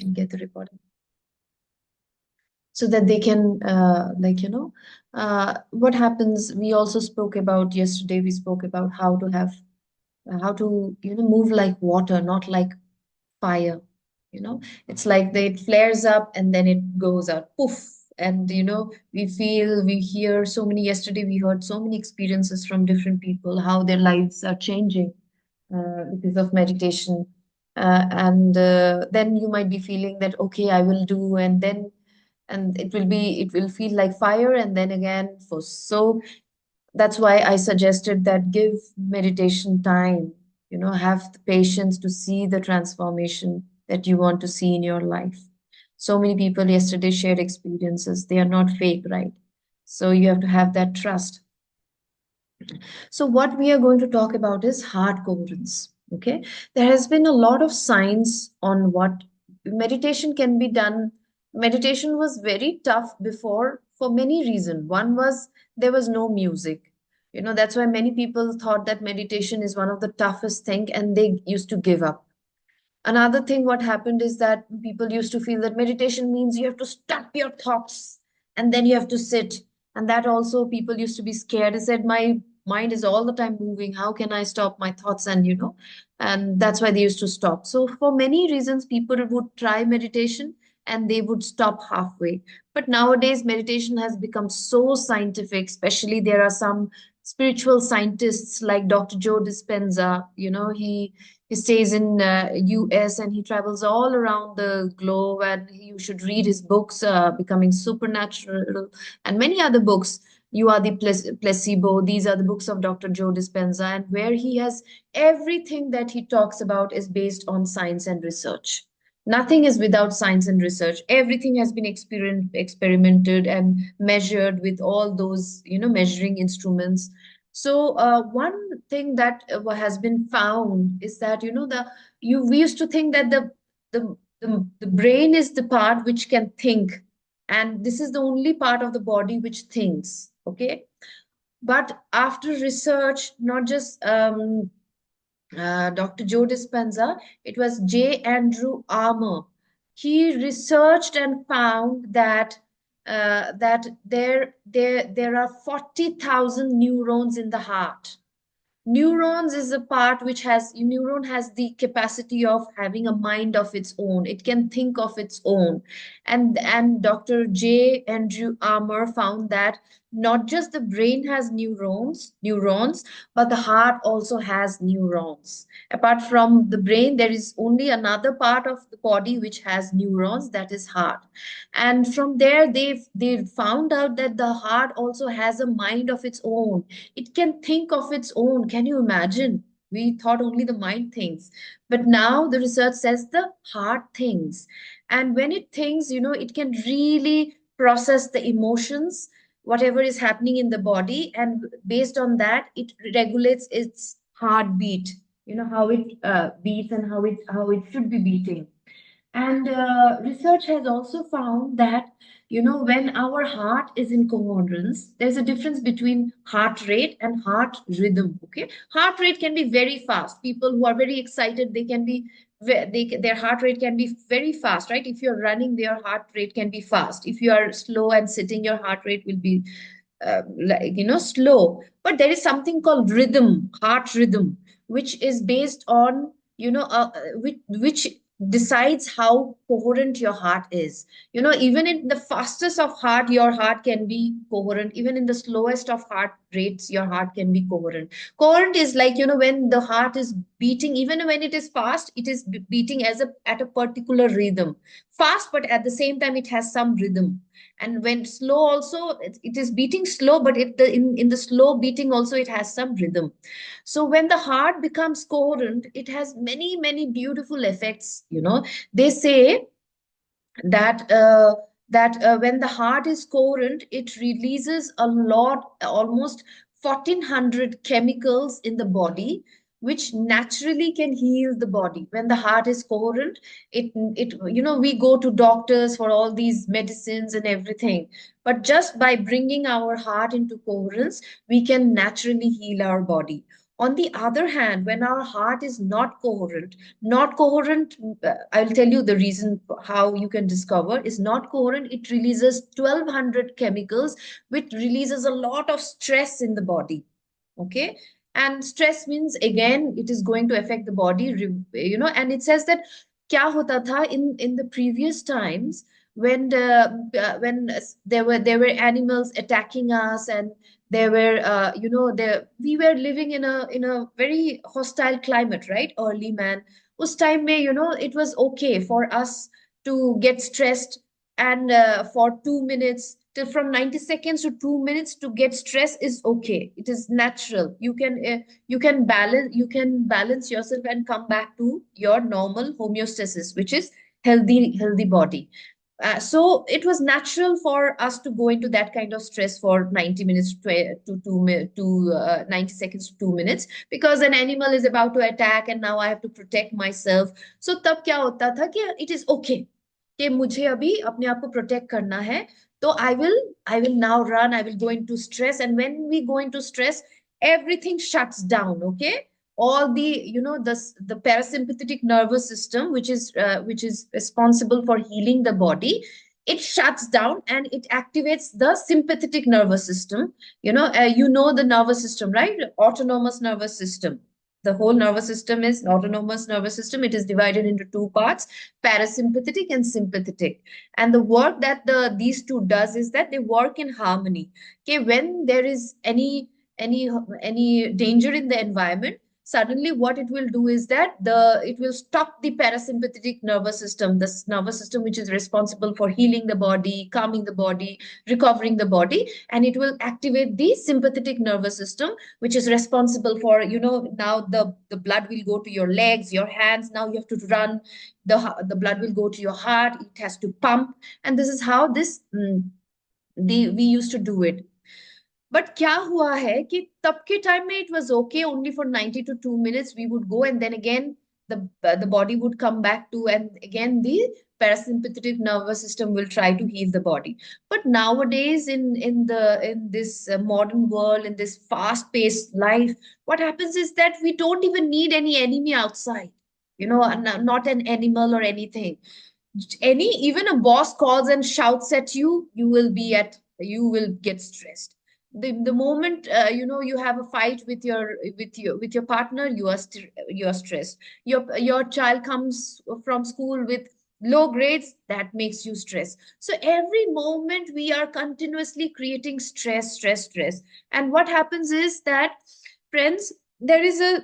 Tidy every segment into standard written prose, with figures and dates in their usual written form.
and get the recording so that they can what happens. We also spoke about yesterday, we spoke about how to have how to move like water, not like fire. It's like it flares up and then it goes out, poof. And we feel, we hear so many, yesterday we heard so many experiences from different people, how their lives are changing because of meditation. And then you might be feeling that, okay, I will do, and then and it will feel like fire, and then again for so that's why I suggested that give meditation time, have the patience to see the transformation that you want to see in your life. So many people yesterday shared experiences. They are not fake, right? So you have to have that trust. So what we are going to talk about is heart coherence. Okay. There has been a lot of science on what meditation can be done. Meditation was very tough before for many reasons. One was there was no music. That's why many people thought that meditation is one of the toughest thing and they used to give up. Another thing, what happened is that people used to feel that meditation means you have to stop your thoughts and then you have to sit. And that also people used to be scared. They said, my mind is all the time moving. How can I stop my thoughts? And that's why they used to stop. So for many reasons, people would try meditation and they would stop halfway. But nowadays, meditation has become so scientific, especially there are some spiritual scientists like Dr. Joe Dispenza. He stays in US and he travels all around the globe, and you should read his books, Becoming Supernatural and many other books. You Are the Placebo. These are the books of Dr. Joe Dispenza, and where he has everything that he talks about is based on science and research. Nothing is without science and research. Everything has been experimented and measured with all those, measuring instruments. So one thing that has been found is that we used to think that the brain is the part which can think, and this is the only part of the body which thinks. Okay, but after research, not just Dr. Joe Dispenza, it was J. Andrew Armour. He researched and found that there are 40,000 neurons in the heart. Neurons is a part which has neuron has the capacity of having a mind of its own. It can think of its own. And Dr. J. Andrew Armour found that not just the brain has neurons, but the heart also has neurons. Apart from the brain, there is only another part of the body which has neurons, that is heart. And from there, they found out that the heart also has a mind of its own. It can think of its own. Can you imagine? We thought only the mind thinks. But now the research says the heart thinks. And when it thinks, it can really process the emotions, whatever is happening in the body. And based on that, it regulates its heartbeat, how it beats and how it should be beating. And research has also found that, when our heart is in coherence, there's a difference between heart rate and heart rhythm. Okay. Heart rate can be very fast. People who are very excited, they can be, their heart rate can be very fast, right? If you're running, their heart rate can be fast. If you are slow and sitting, your heart rate will be slow. But there is something called rhythm, heart rhythm, which is based on, which decides how coherent your heart is. Even in the fastest of heart, your heart can be coherent. Even in the slowest of heart rates, your heart can be coherent. Coherent is like, when the heart is beating, even when it is fast, it is beating at a particular rhythm. Fast, but at the same time, it has some rhythm. And when slow also, it is beating slow, but in the slow beating also, it has some rhythm. So when the heart becomes coherent, it has many, many beautiful effects. They say that when the heart is coherent, it releases a lot, almost 1400 chemicals in the body, which naturally can heal the body. When the heart is coherent, we go to doctors for all these medicines and everything, but just by bringing our heart into coherence, we can naturally heal our body. On the other hand, when our heart is not coherent, I'll tell you the reason how you can discover is not coherent. It releases 1200 chemicals, which releases a lot of stress in the body. Okay. And stress means again, it is going to affect the body, and it says that kya hota tha in the previous times when there were animals attacking us, and there were there we were living in a very hostile climate, right? Early man, us time mein, it was okay for us to get stressed, and for 2 minutes till from 90 seconds to 2 minutes to get stress is okay. It is natural. You can balance yourself and come back to your normal homeostasis, which is healthy body. So it was natural for us to go into that kind of stress for 90 minutes to 90 seconds to 2 minutes, because an animal is about to attack and now I have to protect myself. So तब क्या होता था कि it is okay कि मुझे अभी अपने आप को protect करना है, तो I will now run, I will go into stress, and when we go into stress, everything shuts down. Okay, all the parasympathetic nervous system, which is responsible for healing the body, it shuts down and it activates the sympathetic nervous system. The nervous system, right? Autonomous nervous system. The whole nervous system is autonomous nervous system. It is divided into two parts: parasympathetic and sympathetic. And the work that these two does is that they work in harmony. Okay, when there is any any danger in the environment, suddenly what it will do is that it will stop the parasympathetic nervous system, this nervous system which is responsible for healing the body, calming the body, recovering the body, and it will activate the sympathetic nervous system, which is responsible for, now the blood will go to your legs, your hands. Now you have to run. The blood will go to your heart. It has to pump, and this is how we used to do it. But क्या हुआ है कि तब के time में it was okay only for 90 to 2 minutes we would go, and then again the body would come back to, and again the parasympathetic nervous system will try to heal the body. But nowadays in this modern world, in this fast paced life, what happens is that we don't even need any enemy outside, not an animal or anything. Even a boss calls and shouts at you, you will get stressed. The moment you have a fight with your partner, you are stressed. Your child comes from school with low grades, that makes you stressed. So every moment we are continuously creating stress. And what happens is that, friends, there is a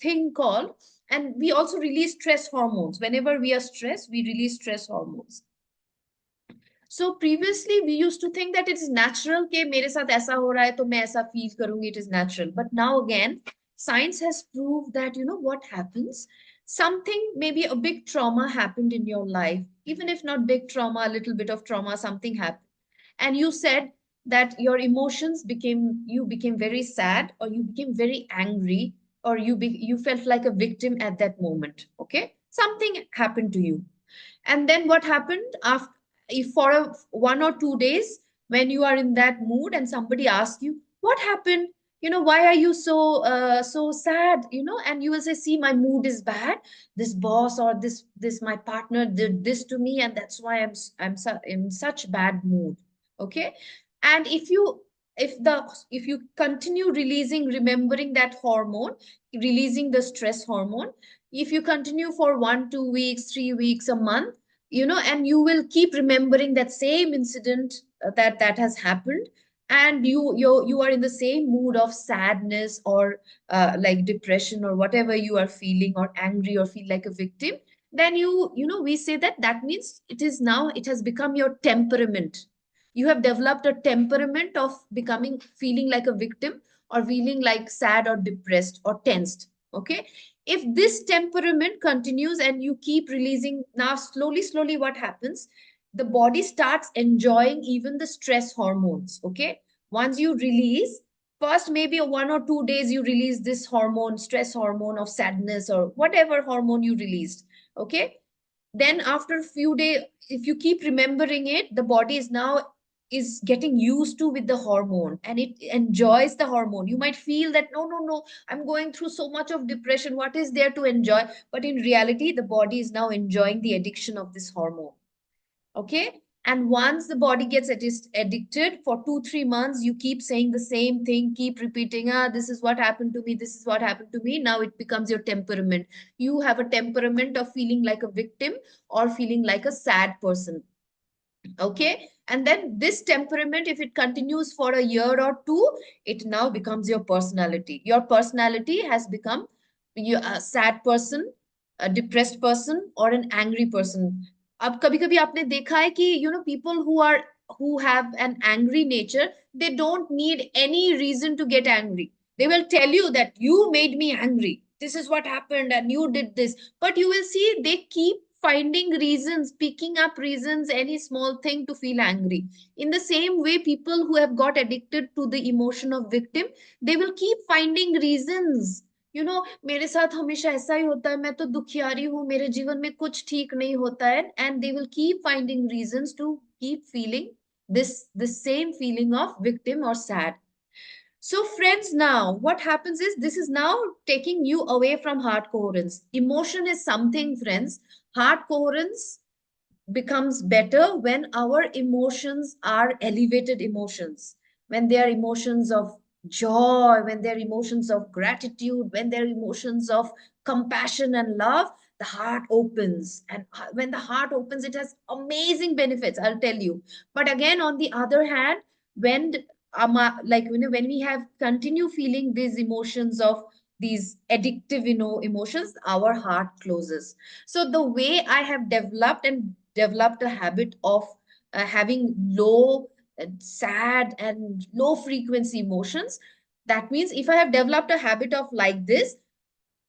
thing called, and we also release stress hormones. Whenever we are stressed, we release stress hormones. So previously we used to think that it is natural कि मेरे साथ ऐसा हो रहा है तो मैं ऐसा feel करूंगी, it is natural. But now again, science has proved that what happens, something, maybe a big trauma happened in your life, even if not big trauma, a little bit of trauma, something happened, and you said that your emotions became very sad, or you became very angry, or you felt like a victim at that moment. Okay, something happened to you. And then what happened after, if for 1 or 2 days, when you are in that mood and somebody asks you what happened, why are you so sad, and you will say, see, my mood is bad. This boss or this my partner did this to me, and that's why I'm in such bad mood. Okay. And if you continue releasing, remembering that hormone, releasing the stress hormone, if you continue for 1, 2 weeks, 3 weeks, a month, and you will keep remembering that same incident that has happened, and you are in the same mood of sadness, or like depression, or whatever you are feeling, or angry, or feel like a victim, then we say that means it has become your temperament. You have developed a temperament of feeling like a victim, or feeling like sad or depressed or tensed. Okay. If this temperament continues and you keep releasing, now slowly what happens, the body starts enjoying even the stress hormones. Okay. Once you release, first maybe 1 or 2 days you release this hormone, stress hormone of sadness, or whatever hormone you released. Okay. Then after a few days, if you keep remembering it, the body is now is getting used to with the hormone and it enjoys the hormone. You might feel that no, I'm going through so much of depression. What is there to enjoy? But in reality, the body is now enjoying the addiction of this hormone. Okay. And once the body gets addicted for 2 3 months, you keep saying the same thing, keep repeating, this is what happened to me, this is what happened to me. Now it becomes your temperament. You have a temperament of feeling like a victim or feeling like a sad person. Okay. And then this temperament, if it continues for a year or two, it now becomes your personality. Your personality has become a sad person, a depressed person, or an angry person. अब कभी कभी आपने देखा है कि people who have an angry nature, they don't need any reason to get angry. They will tell you that you made me angry, this is what happened and you did this. But you will see they keep finding reasons, picking up reasons, any small thing to feel angry. In the same way, people who have got addicted to the emotion of victim, they will keep finding reasons. मेरे साथ हमेशा ऐसा ही होता है, मैं तो दुखियारी हूँ, मेरे जीवन में कुछ ठीक नहीं होता है, and they will keep finding reasons to keep feeling this same feeling of victim or sad. So, friends, now what happens is this is now taking you away from heart coherence. Emotion is something, friends. Heart coherence becomes better when our emotions are elevated emotions, when they are emotions of joy, when they're emotions of gratitude, when they're emotions of compassion and love. The heart opens, and when the heart opens, it has amazing benefits, I'll tell you. But again, on the other hand, when like when we have continue feeling these emotions of these addictive emotions, our heart closes. So the way I have developed a habit of having low, sad, and low frequency emotions. That means if I have developed a habit of like this,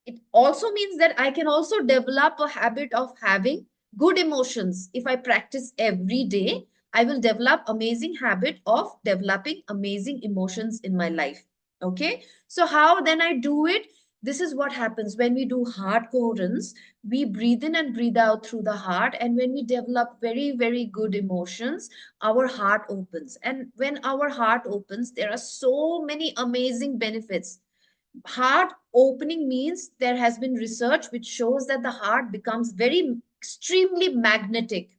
it also means that I can also develop a habit of having good emotions. If I practice every day, I will develop amazing habit of developing amazing emotions in my life. Okay. So how then I do it? This is what happens when we do heart coherence. We breathe in and breathe out through the heart. And when we develop very, very good emotions, our heart opens. And when our heart opens, there are so many amazing benefits. Heart opening means there has been research which shows that the heart becomes very extremely magnetic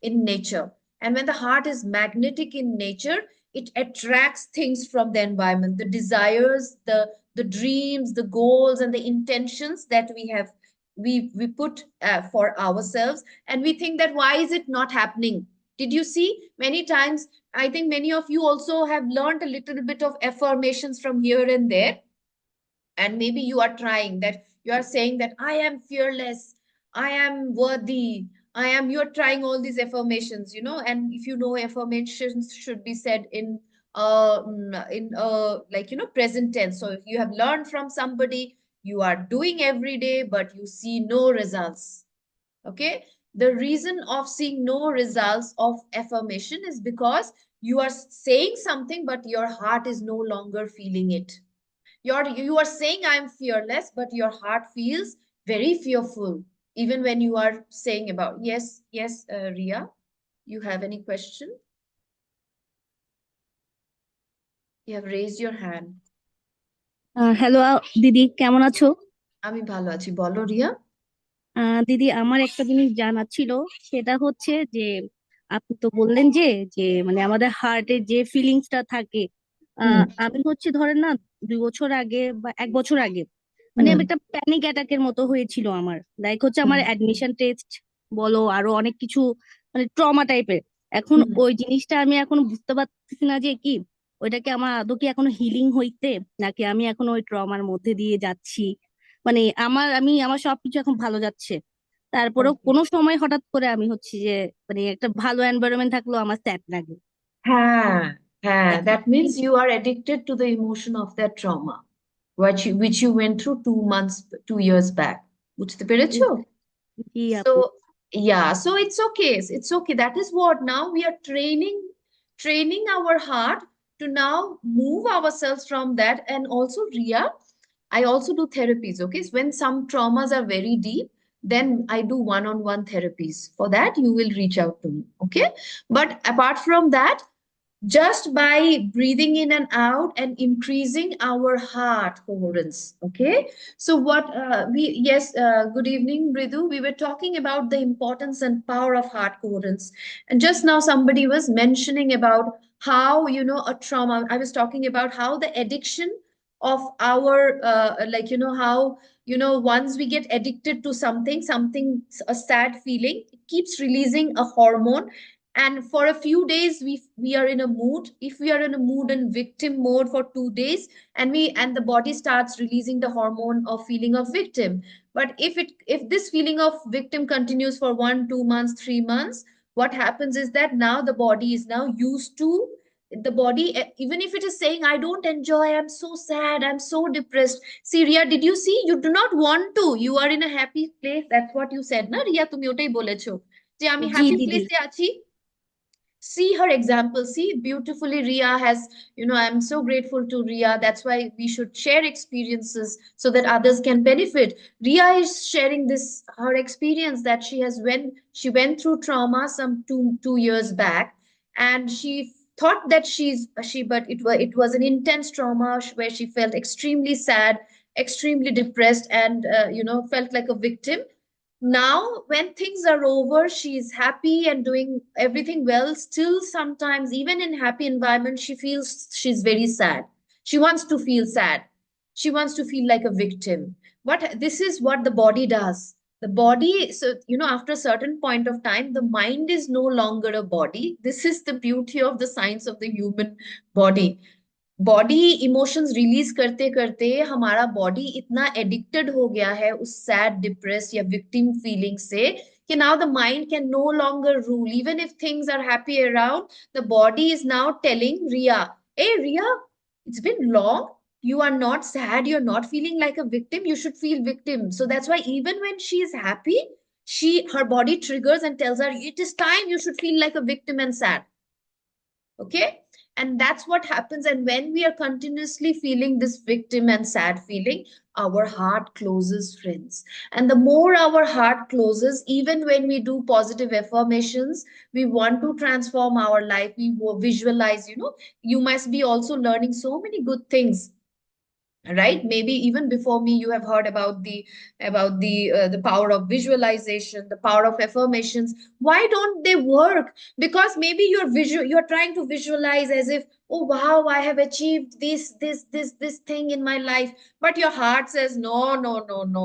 in nature. And when the heart is magnetic in nature, it attracts things from the environment, the desires, the dreams, the goals, and the intentions that we put for ourselves. And we think that why is it not happening? Did you see many times? I think many of you also have learned a little bit of affirmations from here and there, and maybe you are trying that, you are saying that I am fearless, I am worthy, I am, you're trying all these affirmations, and if you know, affirmations should be said in like present tense. So if you have learned from somebody, you are doing every day but you see no results. Okay. The reason of seeing no results of affirmation is because you are saying something but your heart is no longer feeling it. You are saying I'm fearless, but your heart feels very fearful, even when you are saying about. Yes, Ria, you have any question? You have raised your hand. Hello দিদি, কেমন আছো? আমি ভালো আছি, বলো রিয়া। দিদি, আমার একটা জিনিস জানার ছিল। সেটা হচ্ছে যে আপনি তো বললেন যে যে মানে আমাদের হার্টে যে ফিলিংসটা থাকে। হুম আমি হচ্ছে ধরেন না, 2 বছর আগে বা 1 বছর আগে মানে হুম আমি একটা প্যানিক অ্যাটাকের মতো হয়েছিল আমার। লাইক হচ্ছে হুম আমার অ্যাডমিশন টেস্ট বলো, আরো অনেক কিছু, মানে ট্রমা টাইপের। এখন হুম। ওই জিনিসটা আমি এখন বুঝতে পারতেছি না যে কি ওইটাকে আমার আদৌ কি এখনো হিলিং হইতে, নাকি আমি এখন ওই ট্রমার মধ্যে দিয়ে যাচ্ছি। মানে আমার সবকিছু এখন ভালো যাচ্ছে, তারপরেও Okay. কোনো সময় হঠাৎ করে আমি হচ্ছে যে মানে একটা ভালো এনভায়রনমেন্ট থাকলেও আমার স্যাড লাগে। হ্যাঁ, হ্যাঁ, এখন that means you are addicted to the emotion of that trauma, which you went through 2 months, 2 years back. বুঝতে পেরেছো? জি আপু। So yeah, so it's okay. It's okay. That is what now we are training our heart to now move ourselves from that. And also, Ria, I also do therapies. Okay, so when some traumas are very deep, then I do one-on-one therapies. For that, you will reach out to me. Okay, but apart from that, just by breathing in and out and increasing our heart coherence. Okay, so what good evening, Bridu. We were talking about the importance and power of heart coherence, and just now somebody was mentioning about how, a trauma. I was talking about how the addiction of our how, once we get addicted to something, a sad feeling, it keeps releasing a hormone, and for a few days we are in a mood. If we are in a mood and victim mode for 2 days, and the body starts releasing the hormone of feeling of victim. But if this feeling of victim continues for 1 2 months 3 months, what happens is that now the body is now used to, the body, even if it is saying, I don't enjoy, I'm so sad, I'm so depressed. See, Ria, did you see? You do not want to, you are in a happy place. That's what you said, na Ria? তুমি ওটাই বলেছো যে আমি জি happy দিদি। প্লেসে আছি। See her example. See, beautifully Ria has, I'm so grateful to Ria. That's why we should share experiences so that others can benefit. Ria is sharing this, her experience that she has, when she went through trauma some two years back, and she thought that but it was an intense trauma where she felt extremely sad, extremely depressed, and felt like a victim. Now when things are over, she's happy and doing everything well. Still, sometimes even in happy environment, she feels she's very sad. She wants to feel sad. She wants to feel like a victim. But this is what the body does. The body, so after a certain point of time, the mind is no longer a body. This is the beauty of the science of the human body. Body emotions release करते करते हमारा body इतना addicted हो गया है उस sad depress या victim feeling से, कि now the mind can no longer rule even if things are happy around. The body is now telling Riya, ए Riya, it's been long, you are not sad, you're not feeling like a victim, you should feel victim. So that's why even when she is happy, her body triggers and tells her it is time, you should feel like a victim and sad. Okay, and that's what happens. And when we are continuously feeling this victim and sad feeling, our heart closes, friends. And the more our heart closes, even when we do positive affirmations, we want to transform our life, we visualize, you must be also learning so many good things, right? Maybe even before me you have heard about the power of visualization, the power of affirmations. Why don't they work? Because maybe you're trying to visualize as if, oh wow, I have achieved this thing in my life, but your heart says no, no, no, no,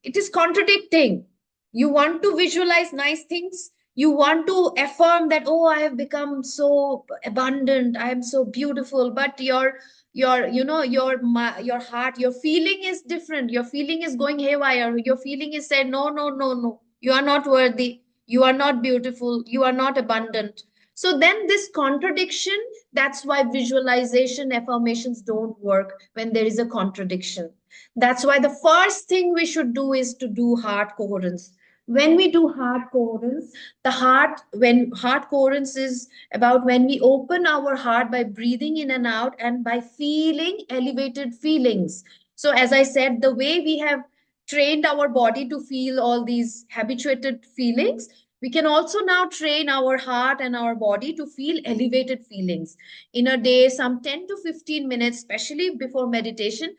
it is contradicting. You want to visualize nice things, you want to affirm that, oh, I have become so abundant, I am so beautiful, but your heart, your feeling is different, your feeling is going haywire, your feeling is said, no, no, no, no, you are not worthy, you are not beautiful, you are not abundant. So then this contradiction, that's why visualization affirmations don't work when there is a contradiction. That's why the first thing we should do is to do heart coherence. When we do heart coherence, when heart coherence is about when we open our heart by breathing in and out and by feeling elevated feelings. So, as I said, the way we have trained our body to feel all these habituated feelings, we can also now train our heart and our body to feel elevated feelings. In a day, some 10 to 15 minutes, especially before meditation,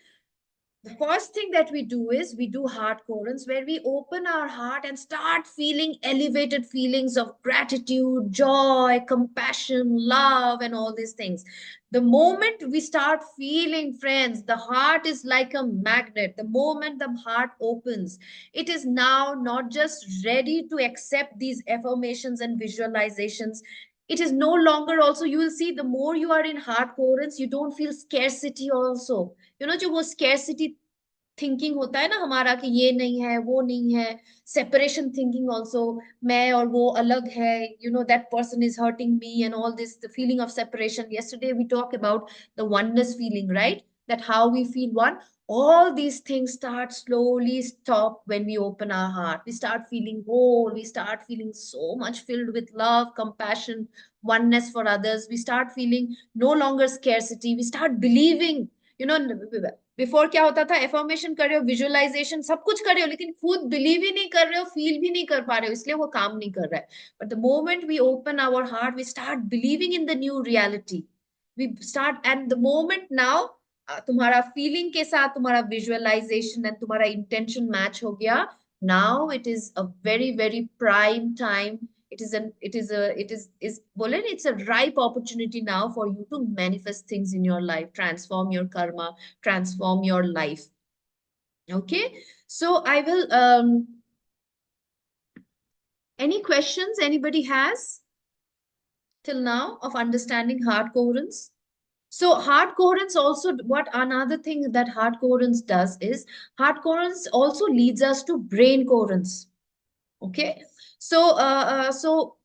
the first thing that we do is we do heart coherence, where we open our heart and start feeling elevated feelings of gratitude, joy, compassion, love, and all these things. The moment we start feeling, friends, the heart is like a magnet. The moment the heart opens, it is now not just ready to accept these affirmations and visualizations. It is no longer, also you will see, the more you are in heart coherence, you don't feel scarcity also. जो वो scarcity thinking होता है ना हमारा, कि ये नहीं है, वो नहीं है, सेपरेशन थिंकिंग ऑल्सो, मैं और वो अलग है, that person is hurting me and all this, the feeling of separation. Yesterday we talked about the oneness feeling, right? That how we feel one. All these things start slowly stop when we open our heart. We start feeling whole, we start feeling so much filled with love, compassion, oneness for others. We start feeling no longer scarcity, we start believing, you know before क्या होता था, affirmation कर रहे हो, visualisation सब कुछ कर रहे हो, लेकिन खुद बिलीव ही नहीं कर रहे हो, फील भी नहीं कर पा रहे हो, इसलिए वो काम नहीं कर रहा है. But the moment we open our heart, we start believing in the new reality. We start and the moment now तुम्हारा फीलिंग के साथ तुम्हारा विजुअलाइजेशन एंड तुम्हारा इंटेंशन मैच हो गया. Now it is a very very prime time. It is Bolen, it's a ripe opportunity now for you to manifest things in your life, transform your karma, transform your life. Okay, so I will any questions anybody has till now of understanding heart coherence? So heart coherence also, what another thing that heart coherence does is, heart coherence also leads us to brain coherence. Okay, so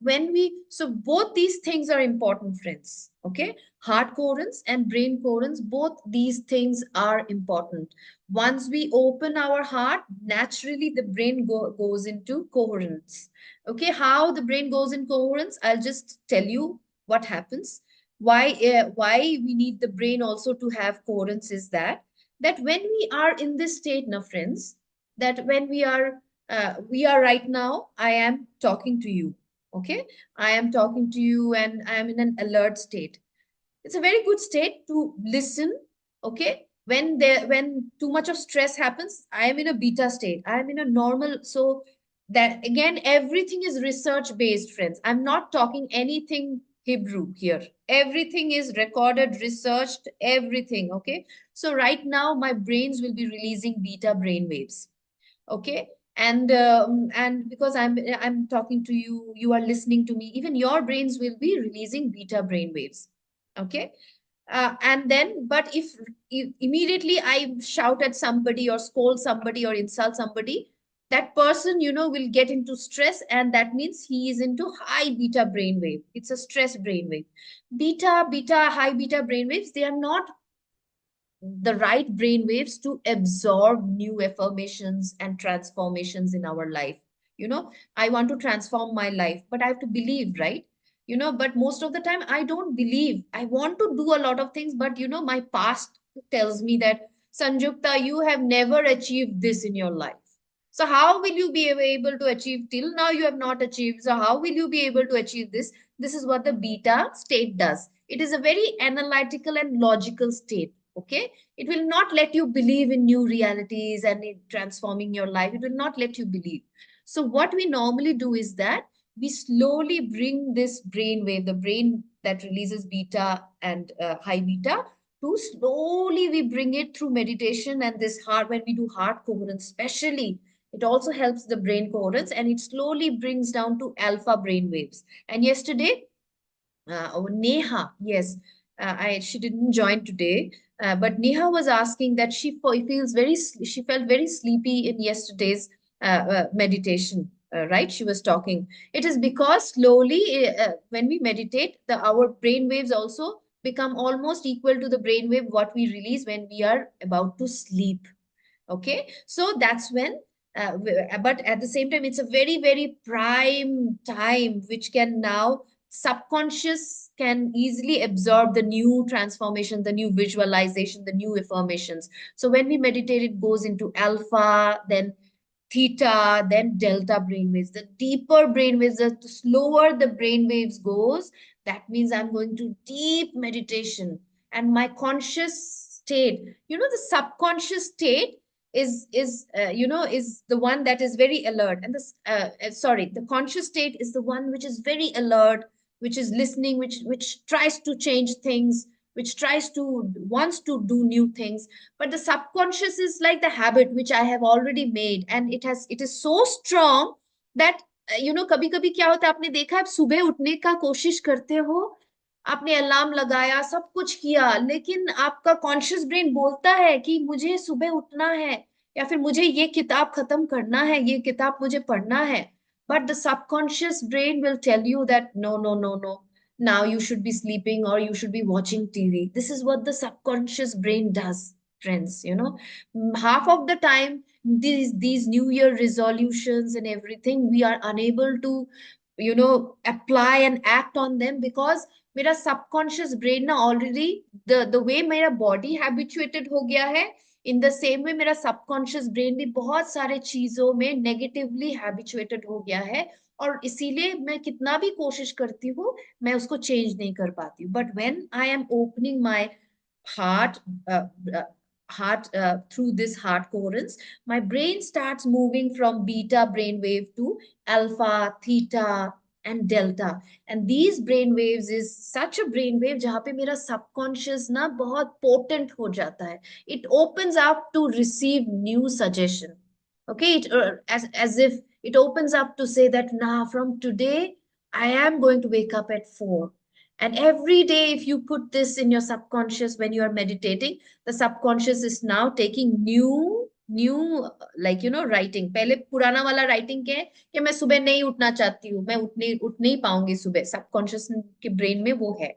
when we, so both these things are important, friends. Okay, heart coherence and brain coherence, both these things are important. Once we open our heart, naturally the brain goes into coherence. Okay, how the brain goes in coherence, I'll just tell you what happens. Why we need the brain also to have coherence is that when we are in this state now, friends, that when we are right now, I am talking to you. Okay, I am talking to you and I am in an alert state. It's a very good state to listen. Okay, when too much of stress happens, I am in a beta state, I am in a normal. So that again, everything is research based, friends. I'm not talking anything Hebrew here. Everything is recorded, researched, everything. Okay, so right now my brains will be releasing beta brain waves. Okay, and because I'm talking to you, you are listening to me, even your brains will be releasing beta brain waves. Okay, and then but if immediately I shout at somebody or scold somebody or insult somebody, that person, will get into stress, and that means he is into high beta brainwave. It's a stress brainwave. High beta brainwaves, they are not the right brain waves to absorb new affirmations and transformations in our life. I want to transform my life, but I have to believe, right? But most of the time I don't believe. I want to do a lot of things, but my past tells me that, Sanjukta, you have never achieved this in your life. So how will you be able to achieve? Till now you have not achieved, so how will you be able to achieve this? This is what the beta state does. It is a very analytical and logical state. Okay, it will not let you believe in new realities and in transforming your life. It will not let you believe. So what we normally do is that we slowly bring this brain wave, the brain that releases beta and high beta, to slowly we bring it through meditation and this heart. When we do heart coherence, especially, it also helps the brain coherence, and it slowly brings down to alpha brain waves. And yesterday, Neha, yes, she didn't join today, but Neha was asking that she felt very sleepy in yesterday's meditation. Right, she was talking. It is because slowly, when we meditate, our brain waves also become almost equal to the brain wave what we release when we are about to sleep. Okay, so that's when but at the same time, it's a very very prime time which can now subconscious can easily absorb the new transformation, the new visualization, the new affirmations. So when we meditate, it goes into alpha, then theta, then delta brainwaves. The deeper brainwaves, the slower the brainwaves goes, that means I'm going to deep meditation. And my conscious state, the subconscious state is the one that is very alert. And sorry, the conscious state is the one which is very alert, which is listening, which tries to change things, which tries to wants to do new things. But the subconscious is like the habit which I have already made, and it is so strong that कभी कभी क्या होता है, आपने देखा है, आप सुबह उठने का कोशिश करते हो, आपने अलार्म लगाया, सब कुछ किया, लेकिन आपका कॉन्शियस ब्रेन बोलता है कि मुझे सुबह उठना है, या फिर मुझे ये किताब खत्म करना है, ये किताब मुझे पढ़ना है. But the subconscious brain will tell you that no, no, no, no. Now you should be sleeping or you should be watching TV. This is what the subconscious brain does, friends. Half of the time, these New Year resolutions and everything, we are unable to, apply and act on them because मेरा subconscious brain ना already the way मेरा body habituated हो गया है in the same way मेरा subconscious brain भी बहुत सारे चीजों में नेगेटिवली हैबिचुएटेड हो गया है, और इसीलिए मैं कितना भी कोशिश करती हूँ मैं उसको चेंज नहीं कर पाती हूँ. But when I am opening my heart uh, uh, heart through this heart coherence, my brain starts moving from beta brainwave to alpha, theta, and delta. And these brain waves is such a brain wave जहाँ पे मेरा subconscious ना बहुत potent हो जाता है. It opens up to receive new suggestion. Okay, as if it opens up to say that now from today I am going to wake up at 4. And every day, if you put this in your subconscious when you are meditating, the subconscious is now taking new writing. पहले पुराना वाला writing क्या है कि मैं सुबह नहीं उठना चाहती हूँ, मैं उठ नहीं पाऊंगी सुबह, सबकॉन्शियस के ब्रेन में वो है.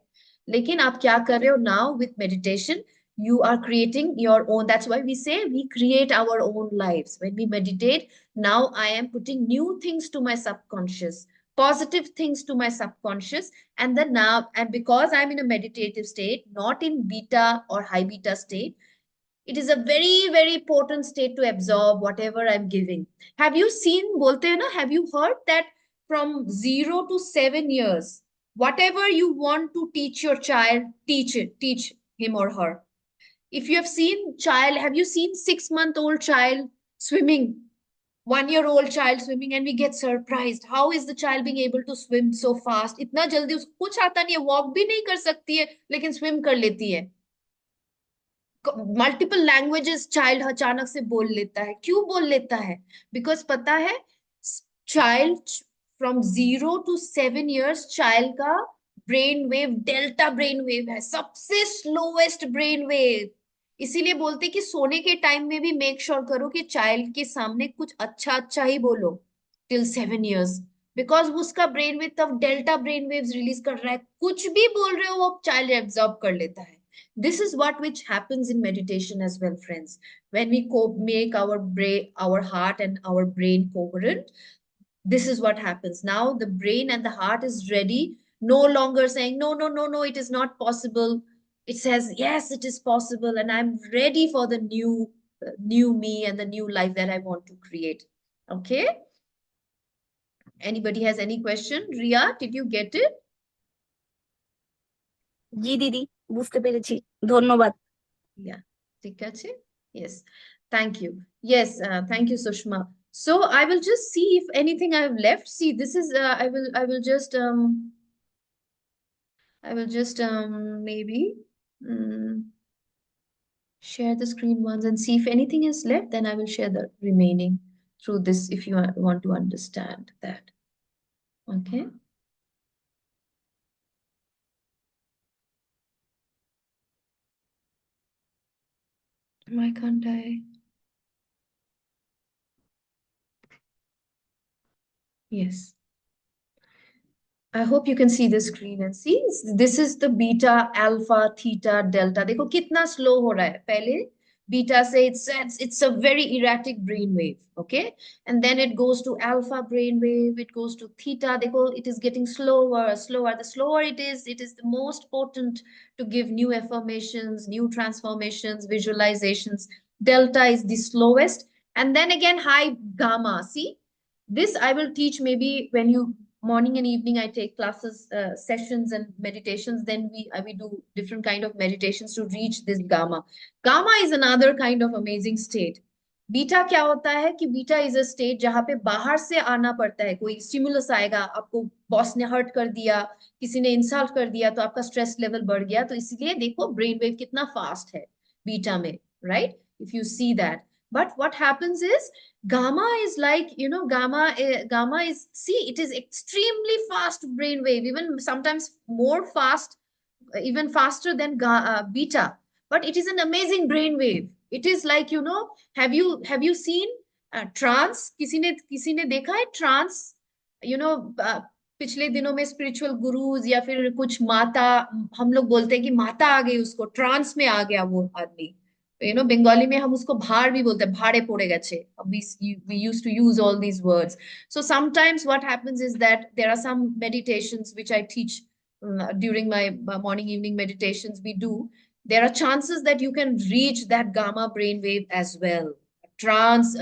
लेकिन आप क्या कर रहे हो now with meditation? You are creating your own. That's why we say we create our own lives. When we meditate, now I am putting new things to my subconscious, positive things to my subconscious, and then now, and because I'm in a meditative state, not in beta or high beta state, it is a very, very potent state to absorb whatever I'm giving. Have you seen, bolte hai na, have you heard that from 0 to 7 years, whatever you want to teach your child, teach him or her. If you have seen child, have you seen 6-month-old child swimming, 1-year-old child swimming, and we get surprised. How is the child being able to swim so fast? इतना जल्दी उसको कुछ आता नहीं है, walk भी नहीं कर सकती है, लेकिन स्विम कर लेती है. मल्टीपल लैंग्वेजेस चाइल्ड अचानक से बोल लेता है. क्यों बोल लेता है? बिकॉज पता है, child from 0 to 7 years, child का brain wave delta brain wave है, सबसे स्लोएस्ट ब्रेन वेव. इसीलिए बोलते कि सोने के टाइम में भी मेक श्योर करो कि चाइल्ड के सामने कुछ अच्छा अच्छा ही बोलो टिल 7 years, बिकॉज उसका ब्रेन वेव तब डेल्टा ब्रेन वेव्स रिलीज कर रहा है. कुछ भी बोल रहे हो वो चाइल्ड एब्जॉर्ब कर लेता है. This is what which happens in meditation as well, friends. When we make our brain, our heart and our brain coherent, this is what happens. Now the brain and the heart is ready, no longer saying no, no, no, no, it is not possible. It says yes, it is possible, and I'm ready for the new me and the new life that I want to create. Okay, anybody has any question? Ria, did you get it? জি দিদি, বুঝতে পেরেছি। ধন্যবাদ। Yeah, ঠিক আছে. Yes, thank you. Yes, thank you, Sushma. So I will just see if anything I have left. See, this is I will just maybe share the screen once and see if anything is left. Then I will share the remaining through this if you want to understand that. Okay. Why can't I? Yes. I hope you can see the screen and see this is the beta, alpha, theta, delta. देखो कितना slow हो रहा है. पहले beta से it's a very erratic brain wave, okay? And then it goes to alpha brain wave, it goes to theta. देखो it is getting slower, slower. The slower it is the most potent to give new affirmations, new transformations, visualizations. Delta is the slowest, and then again high gamma. See, this I will teach maybe when you morning and evening I take classes, sessions and meditations. Then we do different kind of meditations to reach this gamma. Gamma is another kind of amazing state. Beta क्या होता है कि beta is a state जहां पे बाहर से आना पड़ता है. कोई स्टिमुलस आएगा, आपको बॉस ने हर्ट कर दिया, किसी ने इंसल्ट कर दिया, तो आपका स्ट्रेस लेवल बढ़ गया. तो इसलिए देखो ब्रेन वेव कितना फास्ट है बीटा में, right? If you see that. But what happens is gamma is like, gamma is, see, it is extremely fast brain wave, even sometimes more fast, even faster than beta. But it is an amazing brain wave. It is like, have you seen trance? किसी ने देखा है trance? you know पिछले दिनों में spiritual gurus या फिर कुछ माता, हम लोग बोलते हैं कि माता आ गई, उसको ट्रांस में आ गया वो आदमी. बंगाली में हम उसको भाड़ भी बोलते हैं, भाड़े पड़े गए. We used to use all these words. So sometimes what happens is that there are some meditations which I teach during my morning evening meditations we do. there are chances that you can reach that gamma brainwave as well. Trance,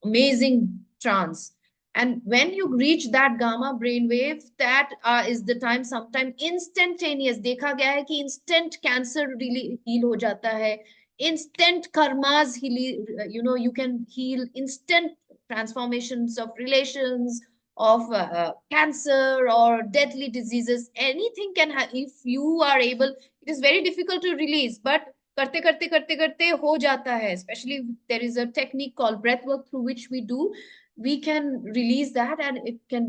amazing trance. And when you reach that gamma brainwave, that is the time, sometime instantaneous. देखा गया है कि instant cancer really heal हो जाता है. Instant karmas heal, you can heal instant transformations of relations, of cancer or deadly diseases. Anything can have if you are able. It is very difficult to release, but करते करते करते करते हो जाता है. Especially there is a technique called breath work through which we can release that, and it can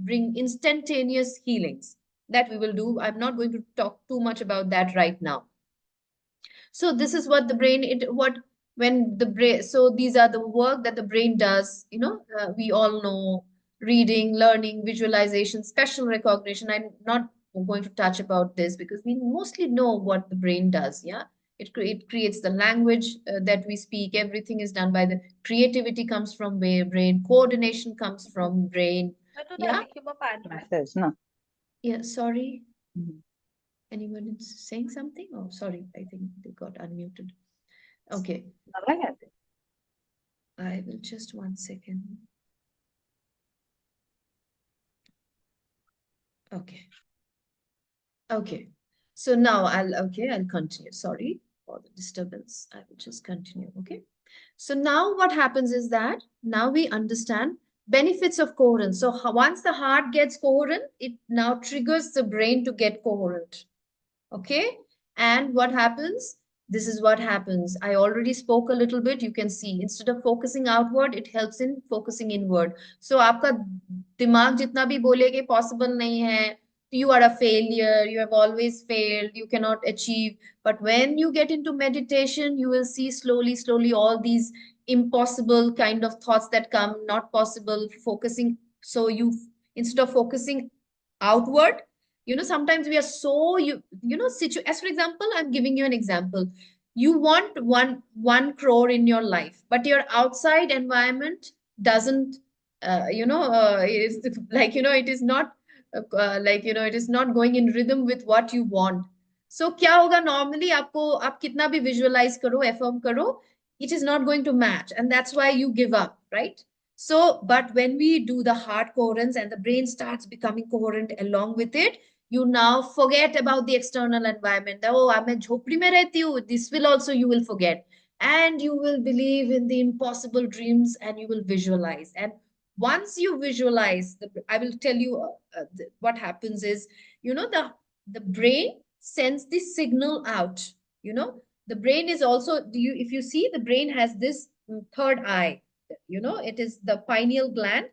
bring instantaneous healings that we will do. I'm not going to talk too much about that right now. So this is what the brain, when the brain, so these are the work that the brain does, we all know: reading, learning, visualization, special recognition. I'm not going to touch about this because we mostly know what the brain does. Yeah. It creates the language that we speak. Everything is done by the creativity comes from brain. Coordination comes from brain. Yeah. Message, no? Yeah. Sorry. Mhm. Anyone is saying something? Oh, sorry. I think they got unmuted. Okay. I will just 1 second. Okay. Okay. So now I'll continue. Sorry for the disturbance. I will just continue. Okay. So now what happens is that now we understand benefits of coherence. So once the heart gets coherent, it now triggers the brain to get coherent. Okay. And what happens? This is what happens. I already spoke a little bit. You can see instead of focusing outward, it helps in focusing inward. So आपका दिमाग जितना भी बोले कि possible नहीं है, you are a failure, you have always failed, you cannot achieve. But when you get into meditation, you will see slowly, slowly all these impossible kind of thoughts that come, not possible, focusing. So instead of focusing outward, sometimes we are so as for example, I'm giving you an example. You want 1 crore in your life, but your outside environment doesn't is like it is not it is not going in rhythm with what you want. So क्या होगा normally, आपको आप कितना भी visualize करो, affirm करो, it is not going to match, and that's why you give up, right? So, but when we do the heart coherence and the brain starts becoming coherent along with it, you now forget about the external environment. Oh, मैं झोपड़ी में रहती हूँ. This will also you will forget, and you will believe in the impossible dreams, and you will visualize. And once you visualize, I will tell you what happens is, the brain sends the signal out. The brain is also, if you see, the brain has this third eye. It is the pineal gland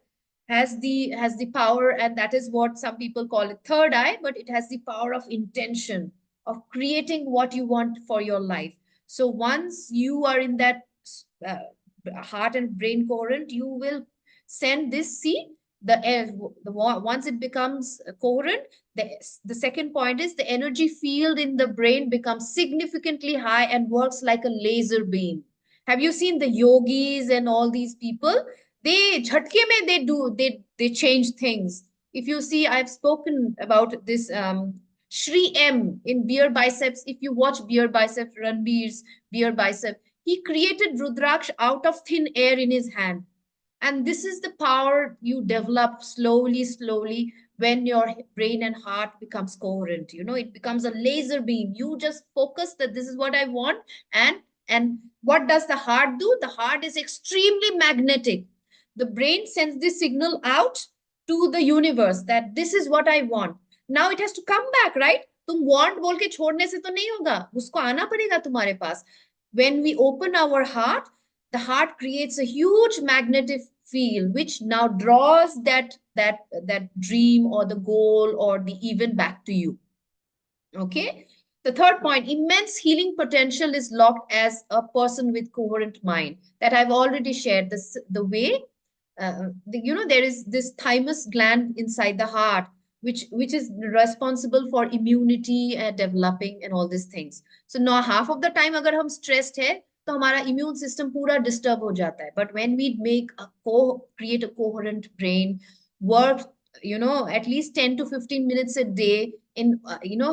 has the power, and that is what some people call it third eye, but it has the power of intention, of creating what you want for your life. So once you are in that uh, heart and brain coherent, you will send this, see, once it becomes coherent, the second point is the energy field in the brain becomes significantly high and works like a laser beam. Have you seen the yogis and all these people? They jhatke mein they change things. If you see, I've spoken about this Shri M in Beer Biceps. If you watch Beer Biceps, Ranbir's Beer Bicep, he created Rudraksh out of thin air in his hand. And this is the power you develop slowly, slowly when your brain and heart becomes coherent. It becomes a laser beam. You just focus that this is what I want. And what does the heart do? The heart is extremely magnetic. The brain sends this signal out to the universe that this is what I want. Now it has to come back, right? तुम want बोल के छोड़ने से तो नहीं होगा, उसको आना पड़ेगा तुम्हारे पास. When we open our heart, the heart creates a huge magnetic field which now draws that dream or the goal or the event back to you. Okay. The third point, immense healing potential is locked as a person with coherent mind, that I've already shared. The way there is this thymus gland inside the heart which is responsible for immunity and developing and all these things. So now half of the time अगर हम stressed है तो हमारा immune system पूरा disturb हो जाता है. But when we create a coherent brain, work at least 10 to 15 minutes a day in,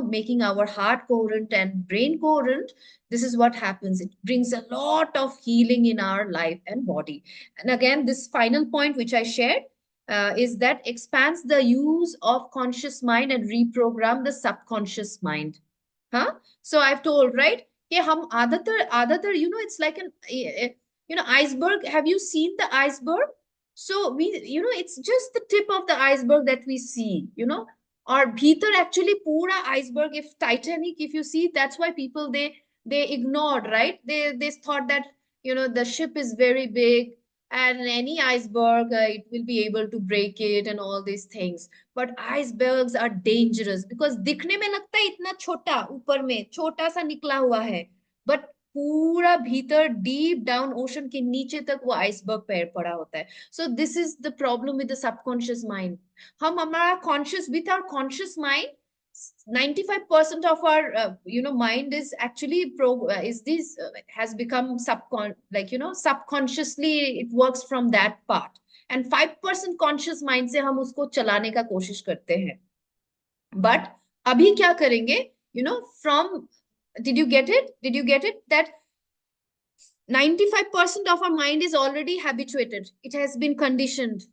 making our heart coherent and brain coherent, this is what happens. It brings a lot of healing in our life and body. And again, this final point, which I shared, is that expands the use of conscious mind and reprogram the subconscious mind. Huh? So I've told, right? कि हम आदतर, it's like an, iceberg. Have you seen the iceberg? So it's just the tip of the iceberg that we see. Or bhitar actually pura iceberg. If Titanic, if you see, that's why people they ignored, right? They thought that the ship is very big and any iceberg it will be able to break it and all these things. But icebergs are dangerous because दिखने में लगता है इतना छोटा, ऊपर में छोटा सा निकला हुआ है, बट पूरा भीतर डीप डाउन ओशन के नीचे तक वो आइसबर्ग पैर पड़ा होता है. So this is the problem with the subconscious mind. हम हमारा conscious with our conscious mind 95% of our mind is actually is this has become subconsciously it works from that part, and 5% conscious mind से हम उसको चलाने का कोशिश करते हैं. बट अभी क्या करेंगे, from did you get it that 95% of our mind is already habituated, it has been conditioned.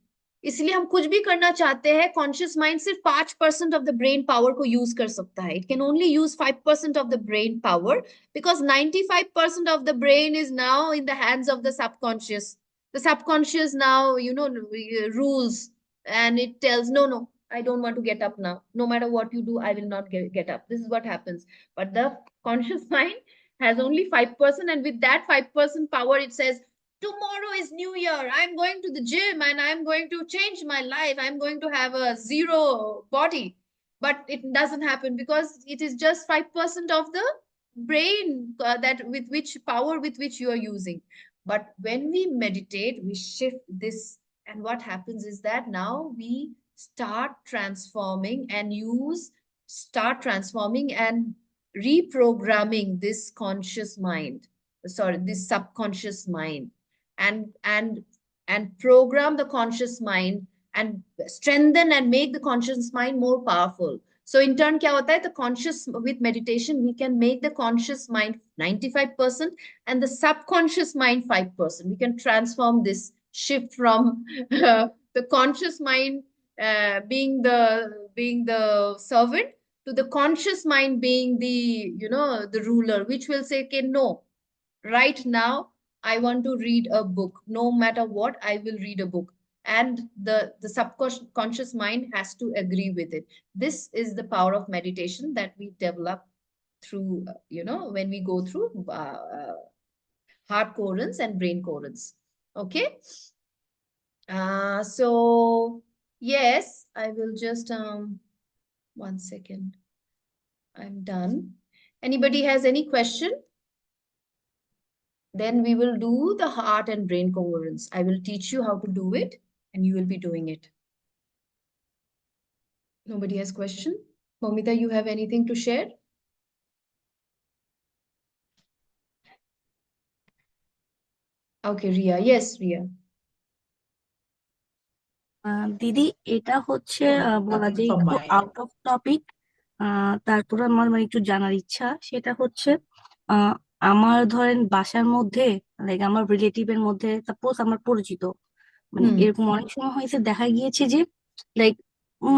इसलिए हम कुछ भी करना चाहते हैं, कॉन्शियस माइंड सिर्फ 5% ऑफ द ब्रेन पावर को यूज कर सकता है. It can only use 5% of the brain power because 95% of the brain is now in the hands of the subconscious. The subconscious now, rules, and it tells, no, no, I don't want to get up now. No matter what you do, I will not get up. This is what happens. But the conscious mind has only 5%, and with that 5% power, it says, tomorrow is new year, I'm going to the gym and I'm going to change my life, I'm going to have a zero body. But it doesn't happen because it is just 5% of the brain that with which power with which you are using. But when we meditate, we shift this, and what happens is that now we start transforming and reprogramming this conscious mind, sorry, this subconscious mind, and and program the conscious mind and strengthen and make the conscious mind more powerful. So in turn क्या होता है, the conscious, with meditation we can make the conscious mind 95% and the subconscious mind 5%. We can transform this, shift from the conscious mind being the servant to the conscious mind being the ruler, which will say, okay, no, right now I want to read a book. No matter what, I will read a book. And the subconscious mind has to agree with it. This is the power of meditation that we develop through, when we go through heart coherence and brain coherence. Okay. So yes, I will just 1 second. I'm done. Anybody has any question? Then we will do the heart and brain coherence. I will teach you how to do it and you will be doing it. Nobody has question? Momita, you have anything to share? Okay, Ria. Yes, Ria. দিদি এটা হচ্ছে বলা যায় একটু out of topic, তারপর আমার মানে একটু জানার ইচ্ছা, সেটা হচ্ছে আহ, আমার ধরেন বাসার মধ্যে লাইক আমার রিলেটিভের মধ্যে সাপোজ আমার পরিচিত মানে এরকম অনেক সময় হয়েছে, দেখা গিয়েছে যে লাইক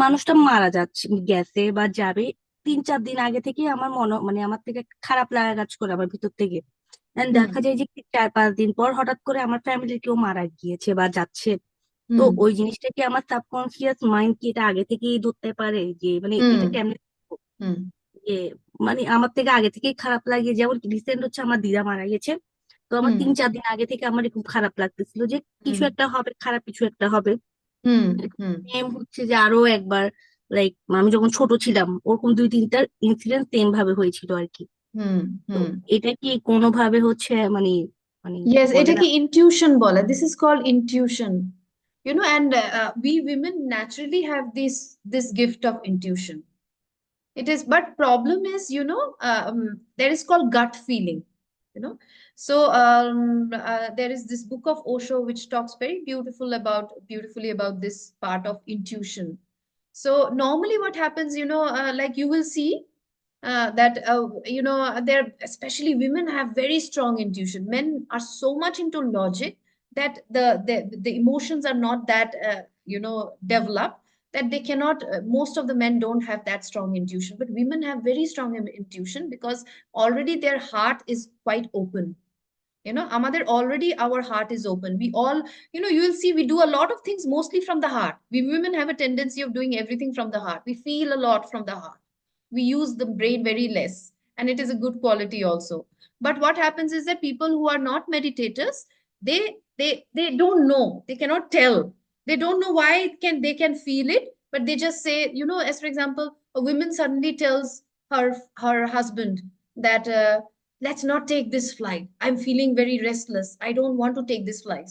মানুষটা মারা যাচ্ছে গেছে বা যাবে 3-4 দিন আগে থেকে আমার মানে আমার থেকে খারাপ লাগা কাজ করে আমার ভিতর থেকে। And দেখা যায় যে 4-5 দিন পর হঠাৎ করে আমার ফ্যামিলির কেউ মারা গিয়েছে বা যাচ্ছে। তো ওই জিনিসটা কি আমার সাবকনসিয়াস মাইন্ড কি এটা আগে থেকেই ধরতে পারে যে মানে এটা কেমনে যে মানে আমার থেকে আগে থেকেই খারাপ লাগে? যেমন রিসেন্ট হচ্ছে আমার দিদা মারা গেছে, তো আমার 3-4 দিন আগে থেকে আমার খুব খারাপ লাগতেছিল যে কিছু একটা হবে, খারাপ কিছু একটা হবে। সেম হচ্ছে যে আরো একবার লাইক আমি যখন ছোট ছিলাম ওরকম 2-3টা ইনসিডেন্ট সেম ভাবে হয়েছিল আর কি। তো এটা কি কোনোভাবে হচ্ছে মানে মানে Yes, বলে এটা না? কি intuition বলে. This is called intuition. And we women naturally have this gift of intuition. It is, but problem is, there is called gut feeling. So there is this book of Osho which talks very beautifully about this part of intuition. So normally what happens, like you will see that there, especially women have very strong intuition. Men are so much into logic that the emotions are not that developed, that they cannot, most of the men don't have that strong intuition, but women have very strong intuition, because already their heart is quite open. Amader, already our heart is open. We all, you will see, we do a lot of things mostly from the heart. We women have a tendency of doing everything from the heart. We feel a lot from the heart. We use the brain very less, and it is a good quality also. But what happens is that people who are not meditators, they don't know, they cannot tell, they don't know why they can feel it, but they just say, as for example, a woman suddenly tells her husband that, let's not take this flight, I'm feeling very restless, I don't want to take this flight.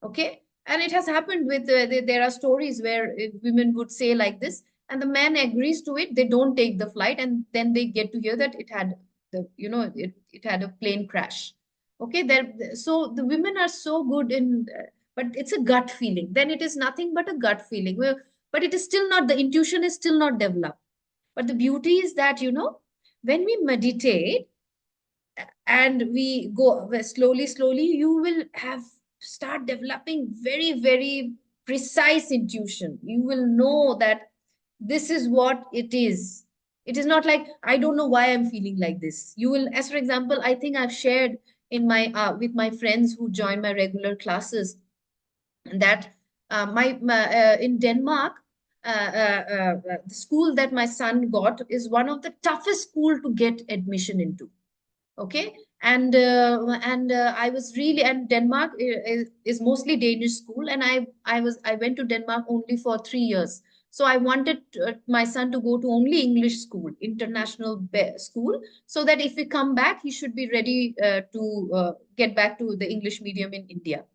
Okay, and it has happened with, there are stories where women would say like this, and the man agrees to it, they don't take the flight, and then they get to hear that it had it had a plane crash. Okay, there, so the women are so good in, but it's a gut feeling, then it is nothing but a gut feeling. Well, but it is still not, the intuition is still not developed. But the beauty is that, when we meditate and we go slowly, slowly, you will have start developing very, very precise intuition. You will know that this is what it is. It is not like, I don't know why I'm feeling like this. You will, as for example, I think I've shared in my with my friends who join my regular classes, that in Denmark, the school that my son got is one of the toughest school to get admission into. Okay, and I was really, and Denmark is mostly Danish school, and I went to Denmark only for 3 years. So I wanted my son to go to only English school, international school, so that if we come back, he should be ready to get back to the English medium in India.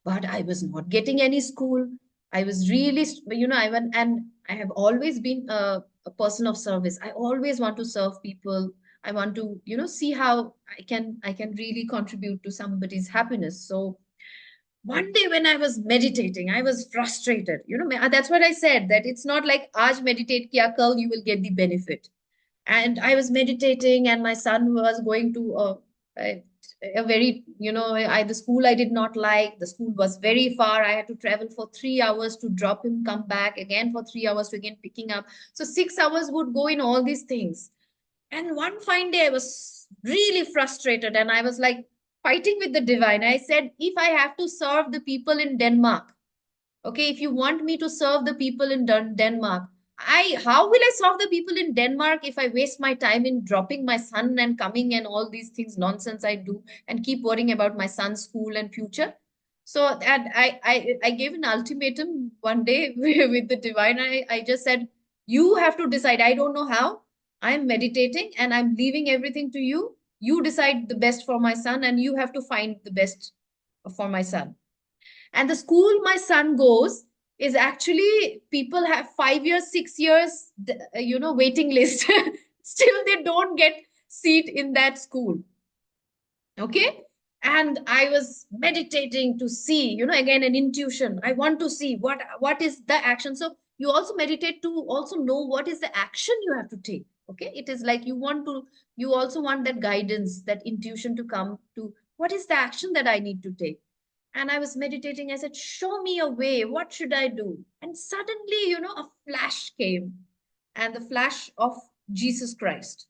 But I was not getting any school. I was really, I went, and I have always been a person of service. I always want to serve people. I want to, see how I can really contribute to somebody's happiness. So one day when I was meditating, I was frustrated. That's what I said, that it's not like Aaj meditate kiya, kal you will get the benefit. And I was meditating, and my son was going to a very, the school I did not like. The school was very far. I had to travel for 3 hours to drop him, come back again for 3 hours to again picking up. So 6 hours would go in all these things. And one fine day, I was really frustrated, and I was like fighting with the divine. I said, if I have to serve the people in Denmark, okay, if you want me to serve the people in Denmark, how will I serve the people in Denmark if I waste my time in dropping my son and coming and all these things nonsense I do, and keep worrying about my son's school and future? So, and I gave an ultimatum one day with the divine. I just said, you have to decide. I don't know how. I'm meditating and I'm leaving everything to you. You decide the best for my son, and you have to find the best for my son. And the school my son goes is actually, people have 5 years, 6 years, waiting list. Still, they don't get seat in that school. Okay. And I was meditating to see, again, an intuition. I want to see what is the action. So you also meditate to also know what is the action you have to take. Okay. It is like you also want that guidance, that intuition to come to, what is the action that I need to take? And I was meditating. I said, show me a way. What should I do? And suddenly, a flash came, and the flash of Jesus Christ.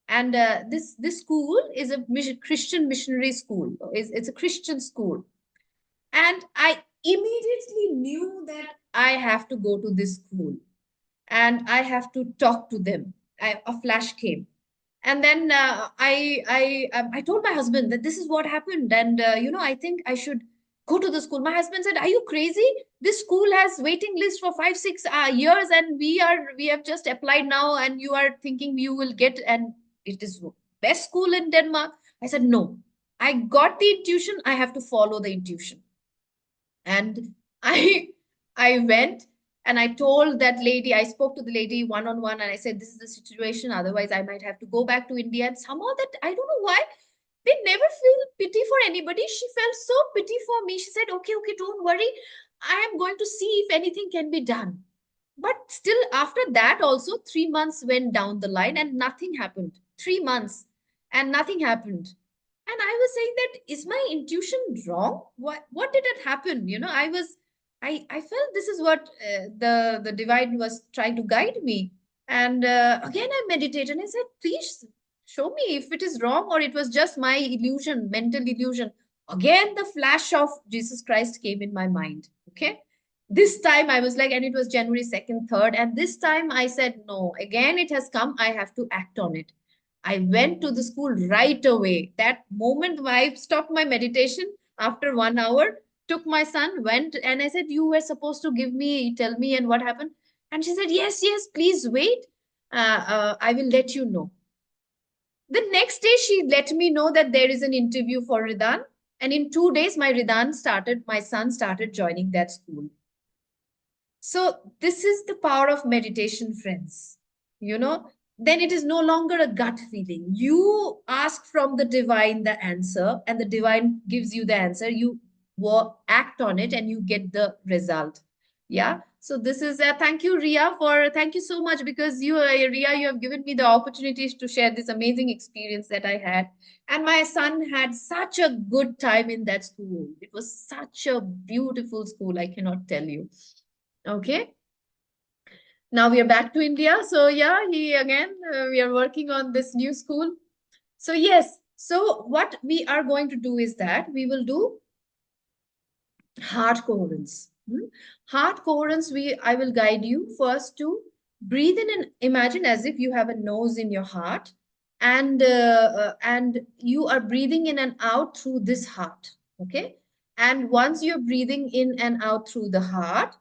And this school is a Christian missionary school. It's a Christian school. And I immediately knew that I have to go to this school and I have to talk to them. A flash came. And then I told my husband that this is what happened, and I think I should go to the school. My husband said, "Are you crazy? This school has waiting list for 5 6 years, and we have just applied now, and you are thinking you will get, and it is best school in Denmark." I said, "No, I got the intuition. I have to follow the intuition." And I I went, and I told that lady, I spoke to the lady one on one, and I said, this is the situation, otherwise I might have to go back to India. And somehow, that I don't know why, they never feel pity for anybody. She felt so pity for me. She said, okay, okay, don't worry, I am going to see if anything can be done. But still, after that, also 3 months went down the line and nothing happened. 3 months and nothing happened. And I was saying that, is my intuition wrong? What did it happen? I felt this is what the divine was trying to guide me. And again, I meditated and I said, please show me if it is wrong or it was just my illusion, mental illusion. Again, the flash of Jesus Christ came in my mind. Okay. This time I was like, and it was January 2nd, 3rd. And this time I said, no, again, it has come. I have to act on it. I went to the school right away. That moment I stopped my meditation after 1 hour, took my son, went, and I said, you were supposed to give me, tell me, and what happened? And she said, yes, yes, please wait. I will let you know. The next day, she let me know that there is an interview for Ridan. And in 2 days, my son started joining that school. So this is the power of meditation, friends. You know, then it is no longer a gut feeling. You ask from the divine the answer, and the divine gives you the answer. You act on it, and you get the result. Yeah. So this is thank you, Ria, for thank you so much because Ria, you have given me the opportunities to share this amazing experience that I had. And my son had such a good time in that school. It was such a beautiful school. I cannot tell you. Okay. Now we are back to India. So yeah, we are working on this new school. So yes, so what we are going to do is that we will do heart coherence. Heart coherence, I will guide you first to breathe in and imagine as if you have a nose in your heart, and you are breathing in and out through this heart. Okay. And once you're breathing in and out through the heart,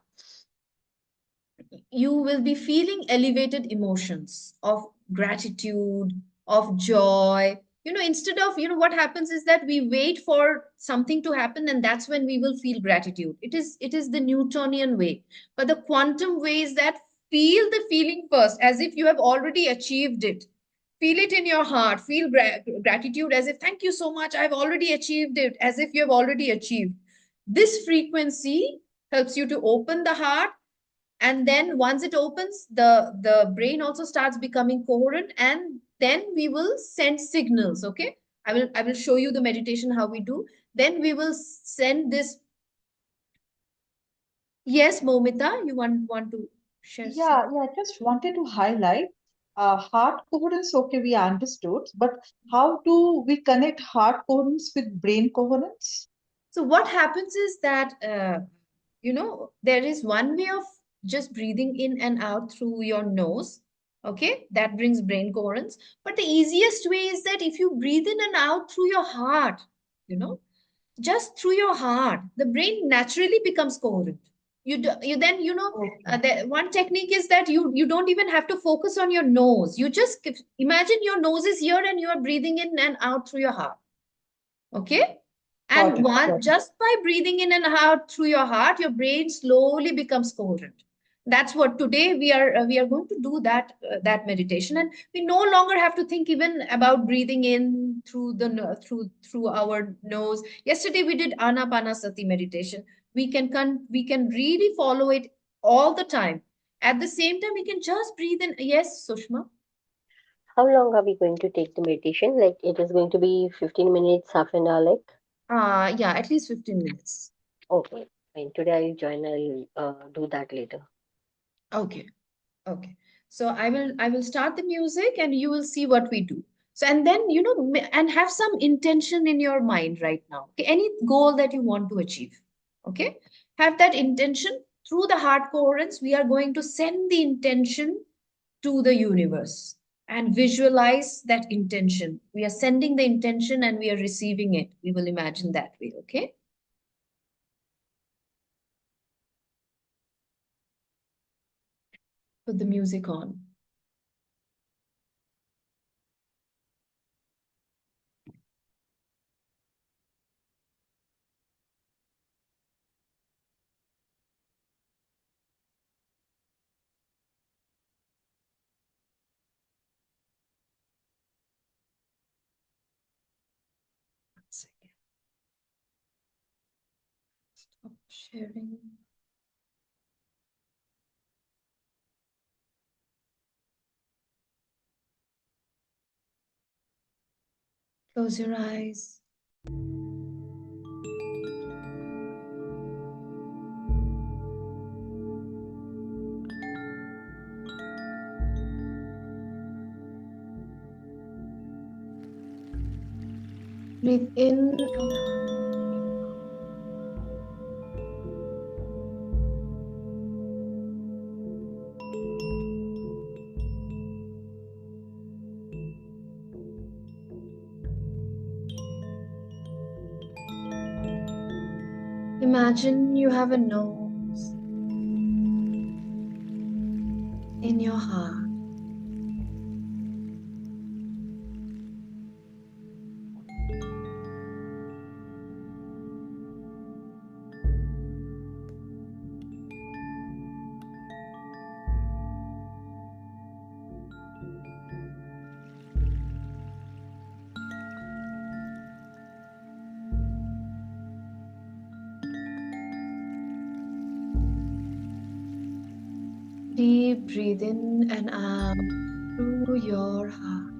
you will be feeling elevated emotions of gratitude, of joy. Instead of, what happens is that we wait for something to happen and that's when we will feel gratitude. It is the Newtonian way. But the quantum way is that feel the feeling first as if you have already achieved it. Feel it in your heart. Feel gratitude as if, thank you so much, I've already achieved it, as if you have already achieved. This frequency helps you to open the heart, and then once it opens, the brain also starts becoming coherent, and then we will send signals. Okay. I will show you the meditation how we do. Then we will send this. Yes, Momita, you want to share some? Yeah, just wanted to highlight heart coherence. Okay, we understood, but how do we connect heart coherence with brain coherence? So what happens is that there is one way of just breathing in and out through your nose. Okay, that brings brain coherence. But the easiest way is that if you breathe in and out through your heart, you know, just through your heart, the brain naturally becomes coherent. You then, Okay, the one technique is that you don't even have to focus on your nose. You just imagine your nose is here and you are breathing in and out through your heart. Okay. got And it, one got it. just by breathing in and out through your heart, your brain slowly becomes coherent. That's what today we are going to do that meditation, and we no longer have to think even about breathing in through through our nose. Yesterday we did Anapanasati meditation. We can really follow it all the time. At the same time, we can just breathe in. Yes, Sushma. How long are we going to take the meditation? Like it is going to be 15 minutes, half an hour, like? Yeah, at least 15 minutes. Okay, fine. Today I'll join. I'll do that later. Okay. Okay. So I will start the music and you will see what we do. So and then and have some intention in your mind right now. Okay, any goal that you want to achieve. Okay? Have that intention through the heart coherence. We are going to send the intention to the universe and visualize that intention. We are sending the intention and we are receiving it. We will imagine that way, okay? Put the music on. One second. Stop sharing. Close your eyes. Breathe in and out. Imagine you have a nose in your heart. Deep breathe in and out through your heart.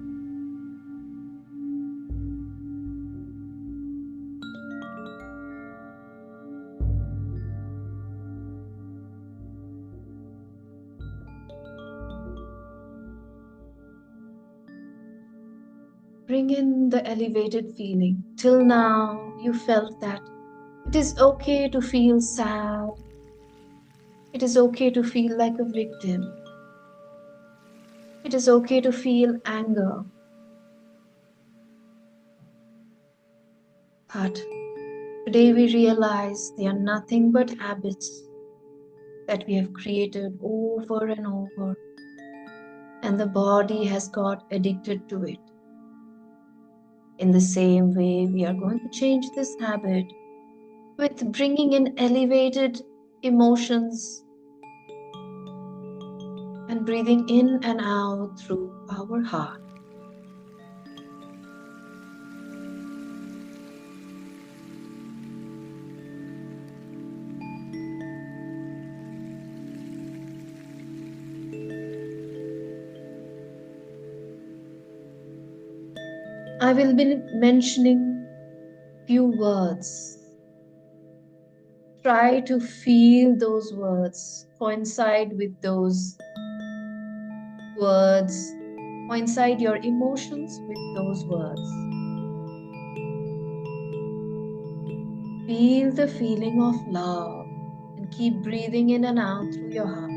Bring in the elevated feeling. Till now, you felt that it is okay to feel sad. It is okay to feel like a victim. It is okay to feel anger. But today we realize they are nothing but habits that we have created over and over, and the body has got addicted to it. In the same way, we are going to change this habit with bringing in elevated emotions and breathing in and out through our heart. I will be mentioning few words. Try to feel those words, coincide with those words, coincide your emotions with those words. Feel the feeling of love and keep breathing in and out through your heart.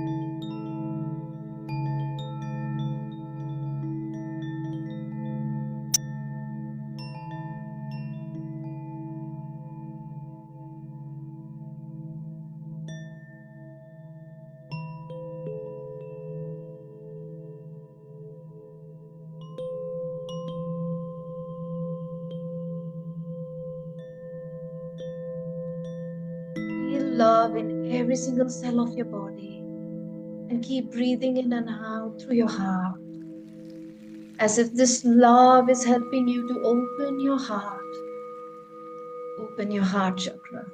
Feel love in every single cell of your body and keep breathing in and out through your heart, as if this love is helping you to open your heart chakra.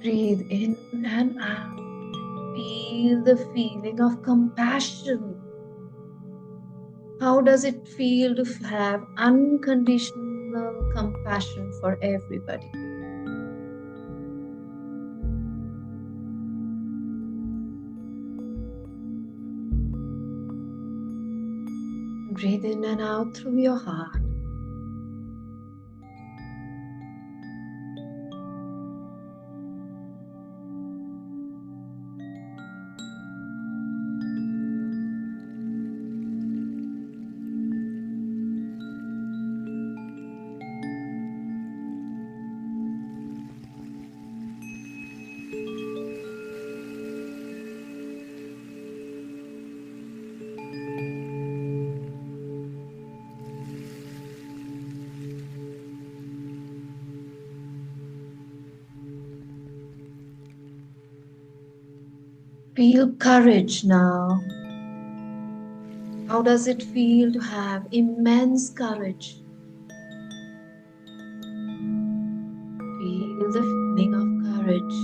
Breathe in and out. Feel the feeling of compassion. How does it feel to have unconditional compassion for everybody? Breathe in and out through your heart. Feel courage now. How does it feel to have immense courage? Feel the feeling of courage.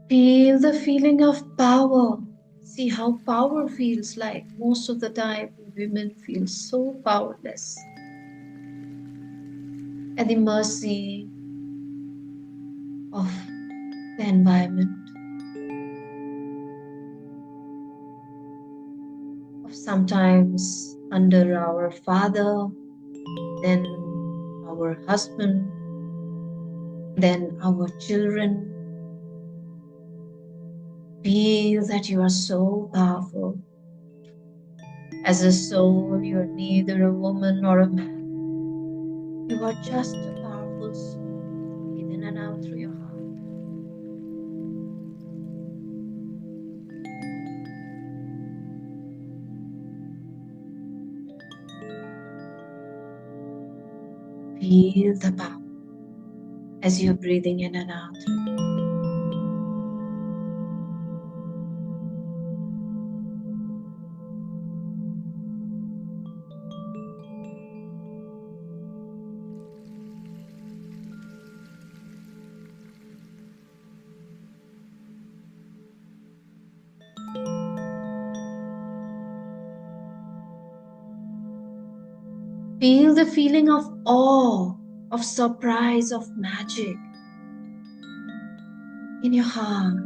Feel the feeling of power. See how power feels like. Most of the time, women feel so powerless, at the mercy of the environment, of sometimes under our father, then our husband, then our children. Feel that you are so powerful. As a soul, you are neither a woman nor a man. You are just a powerful soul, in and out through your heart. Feel the power as you're breathing in and out. Feel the feeling of awe, of surprise, of magic in your heart.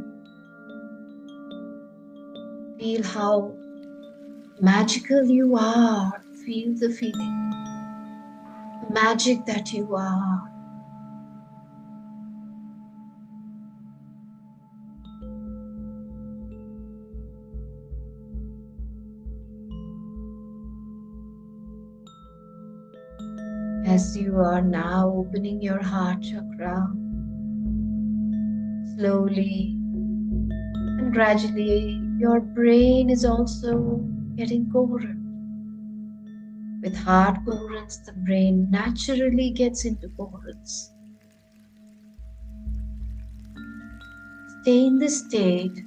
Feel how magical you are. Feel the feeling, the magic that you are. As you are now opening your heart chakra, slowly and gradually, your brain is also getting coherent. With heart coherence, the brain naturally gets into coherence. Stay in this state.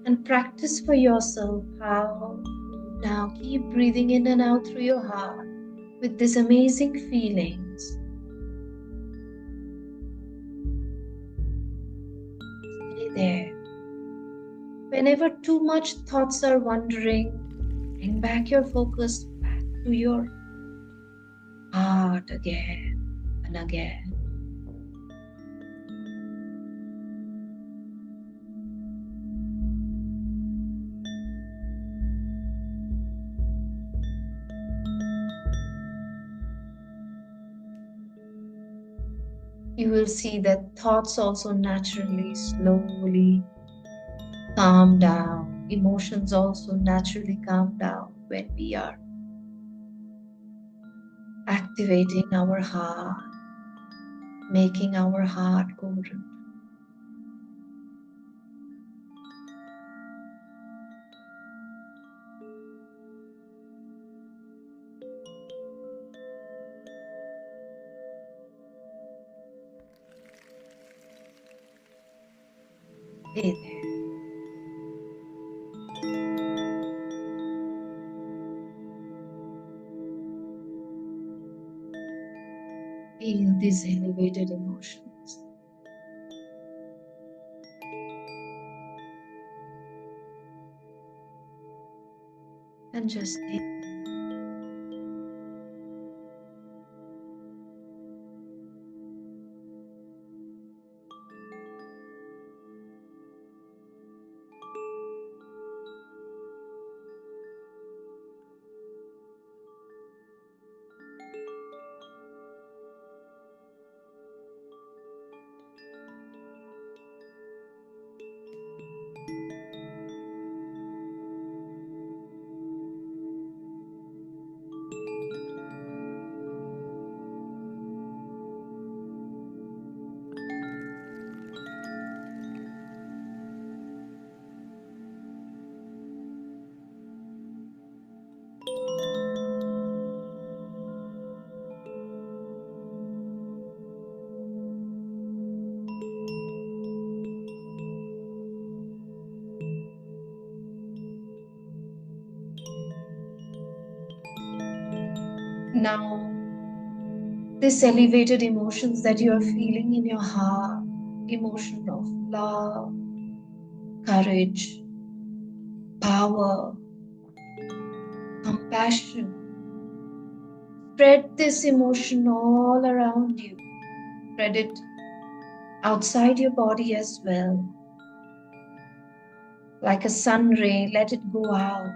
And practice for yourself how now keep breathing in and out through your heart with these amazing feelings. Stay there. Whenever too much thoughts are wandering, bring back your focus back to your heart again and again. You will see that thoughts also naturally, slowly calm down. Emotions also naturally calm down when we are activating our heart, making our heart coherent. Stay there. Feel these elevated emotions. And just stay. Now, this elevated emotions that you are feeling in your heart, emotion of love, courage, power, compassion, spread this emotion all around you. Spread it outside your body as well. Like a sun ray, let it go out.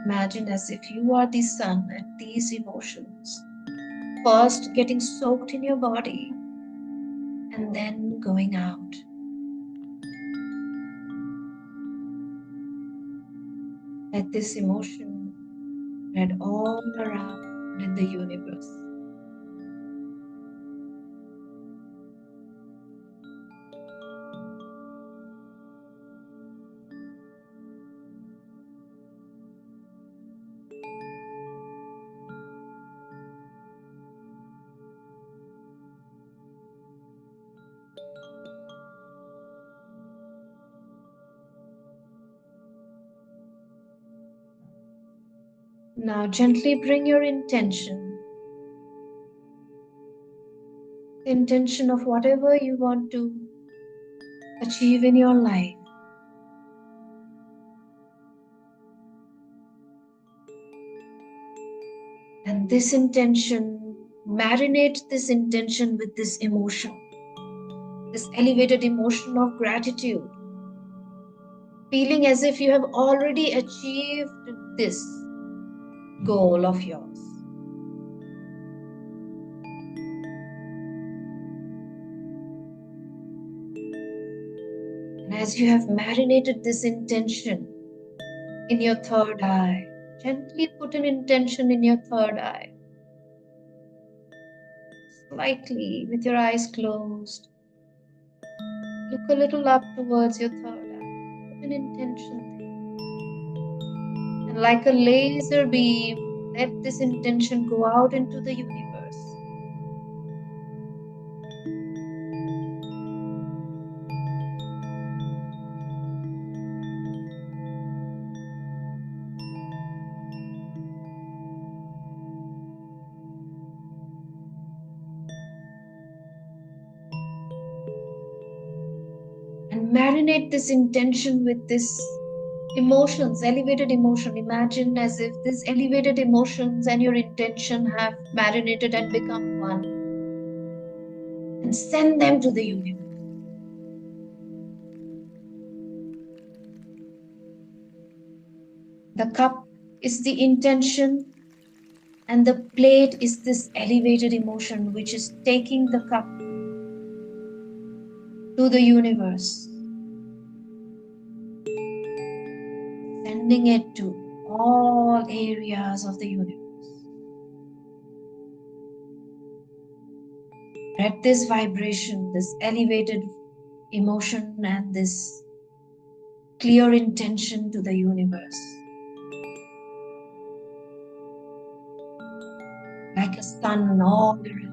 Imagine as if you are the sun and these emotions first getting soaked in your body and then going out. Let this emotion spread all around in the universe. Now gently bring your intention, the intention of whatever you want to achieve in your life. And this intention, marinate this intention with this emotion, this elevated emotion of gratitude, feeling as if you have already achieved this goal of yours. And as you have marinated this intention in your third eye, gently put an intention in your third eye. Slightly with your eyes closed. Look a little up towards your third eye. Put an intention there. And like a laser beam, let this intention go out into the universe. And marinate this intention with this emotions, elevated emotion. Imagine as if these elevated emotions and your intention have marinated and become one. And send them to the universe. The cup is the intention, and the plate is this elevated emotion which is taking the cup to the universe, sending it to all areas of the universe. Let this vibration, this elevated emotion, and this clear intention to the universe. Like a sun all around you.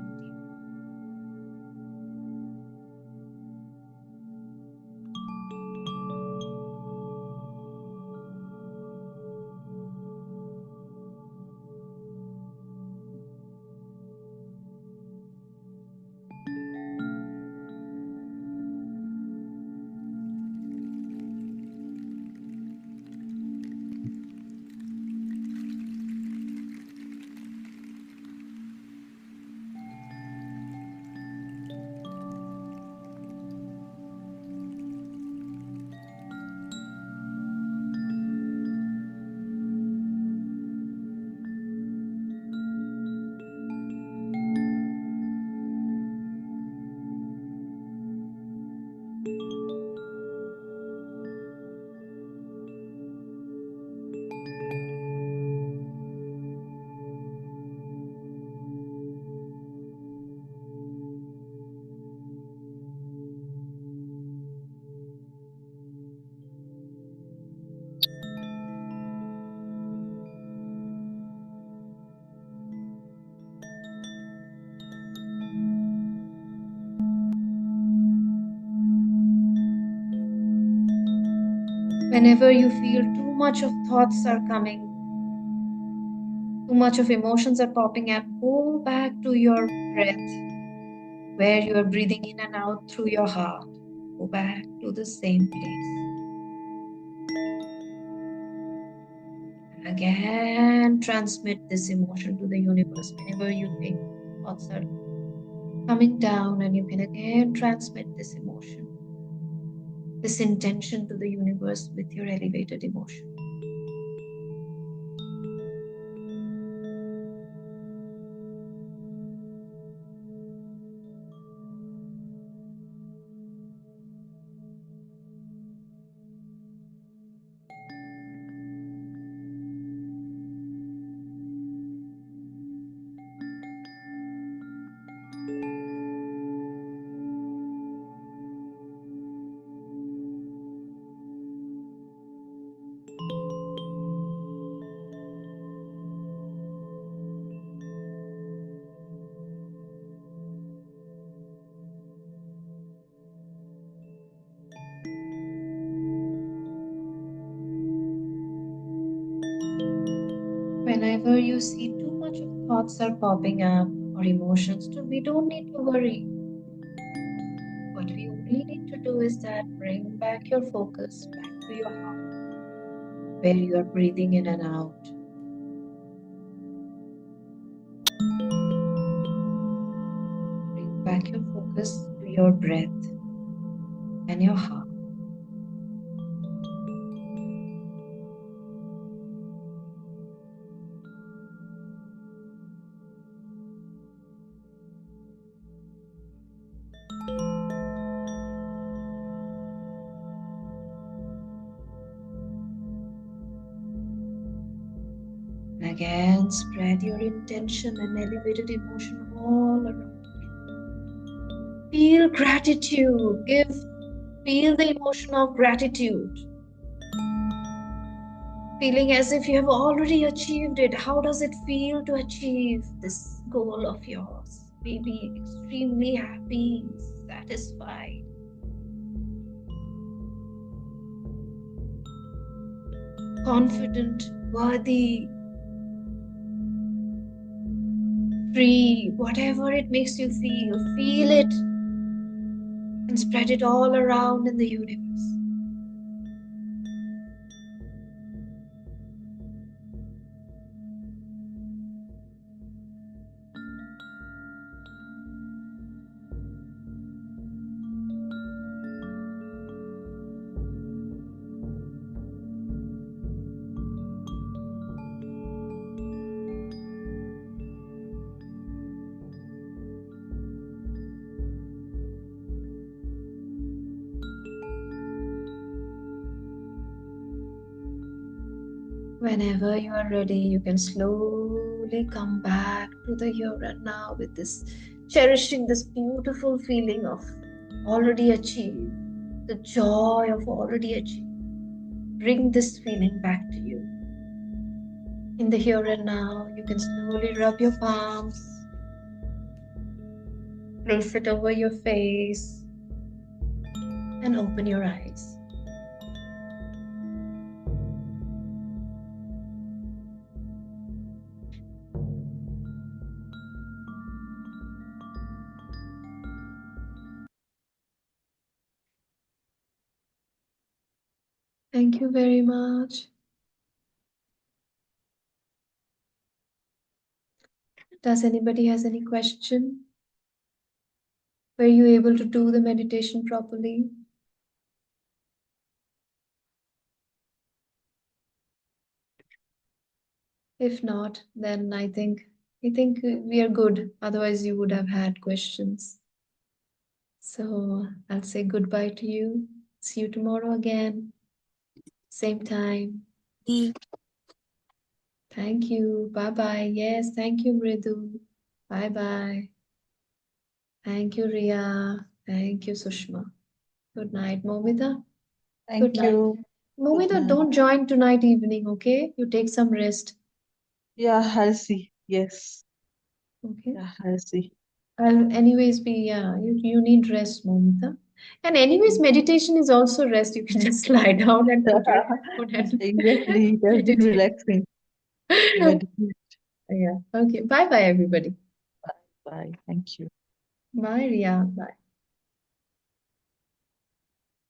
Whenever you feel too much of thoughts are coming, too too much of emotions are popping up, go back to your breath, where you are breathing in and out through your heart. Go back to the same place. And again, transmit this emotion to the universe whenever you think thoughts are coming down, and you can again transmit this emotion, this intention to the universe with your elevated emotion. Whenever you see too much of thoughts are popping up or emotions, we don't need to worry. What we only need to do is that bring back your focus back to your heart, where you are breathing in and out. Bring back your focus to your breath and your heart. And again, spread your intention and elevated emotion all around. Feel gratitude. Feel the emotion of gratitude. Feeling as if you have already achieved it. How does it feel to achieve this goal of yours? Maybe extremely happy, satisfied. Confident, worthy, free, whatever it makes you feel it and spread it all around in the universe. Whenever you are ready, you can slowly come back to the here and now with this, cherishing this beautiful feeling of already achieved, the joy of already achieved. Bring this feeling back to you. In the here and now, you can slowly rub your palms, place it over your face, and open your eyes. Thank you very much. Does anybody has any question? Were you able to do the meditation properly? If not, then I think we are good. Otherwise, you would have had questions. So I'll say goodbye to you. See you tomorrow again. Same time. Thank you. Bye-bye. Yes, thank you, Mridu. Bye-bye. Thank you, Ria. Thank you, Sushma. Good night, Momita. Thank you. Momita, night. don't join tonight evening, okay? You take some rest, Yeah, I'll see. Yes. okay? Yeah, I'll see. I'll anyways be, yeah, you need rest, Momita. And anyways, meditation is also rest. You can just lie down and put your phone and Exactly. It has been meditate. relaxing to meditate. Yeah. Okay. Bye bye, everybody. Bye. Thank you. Bye, Ria. Bye.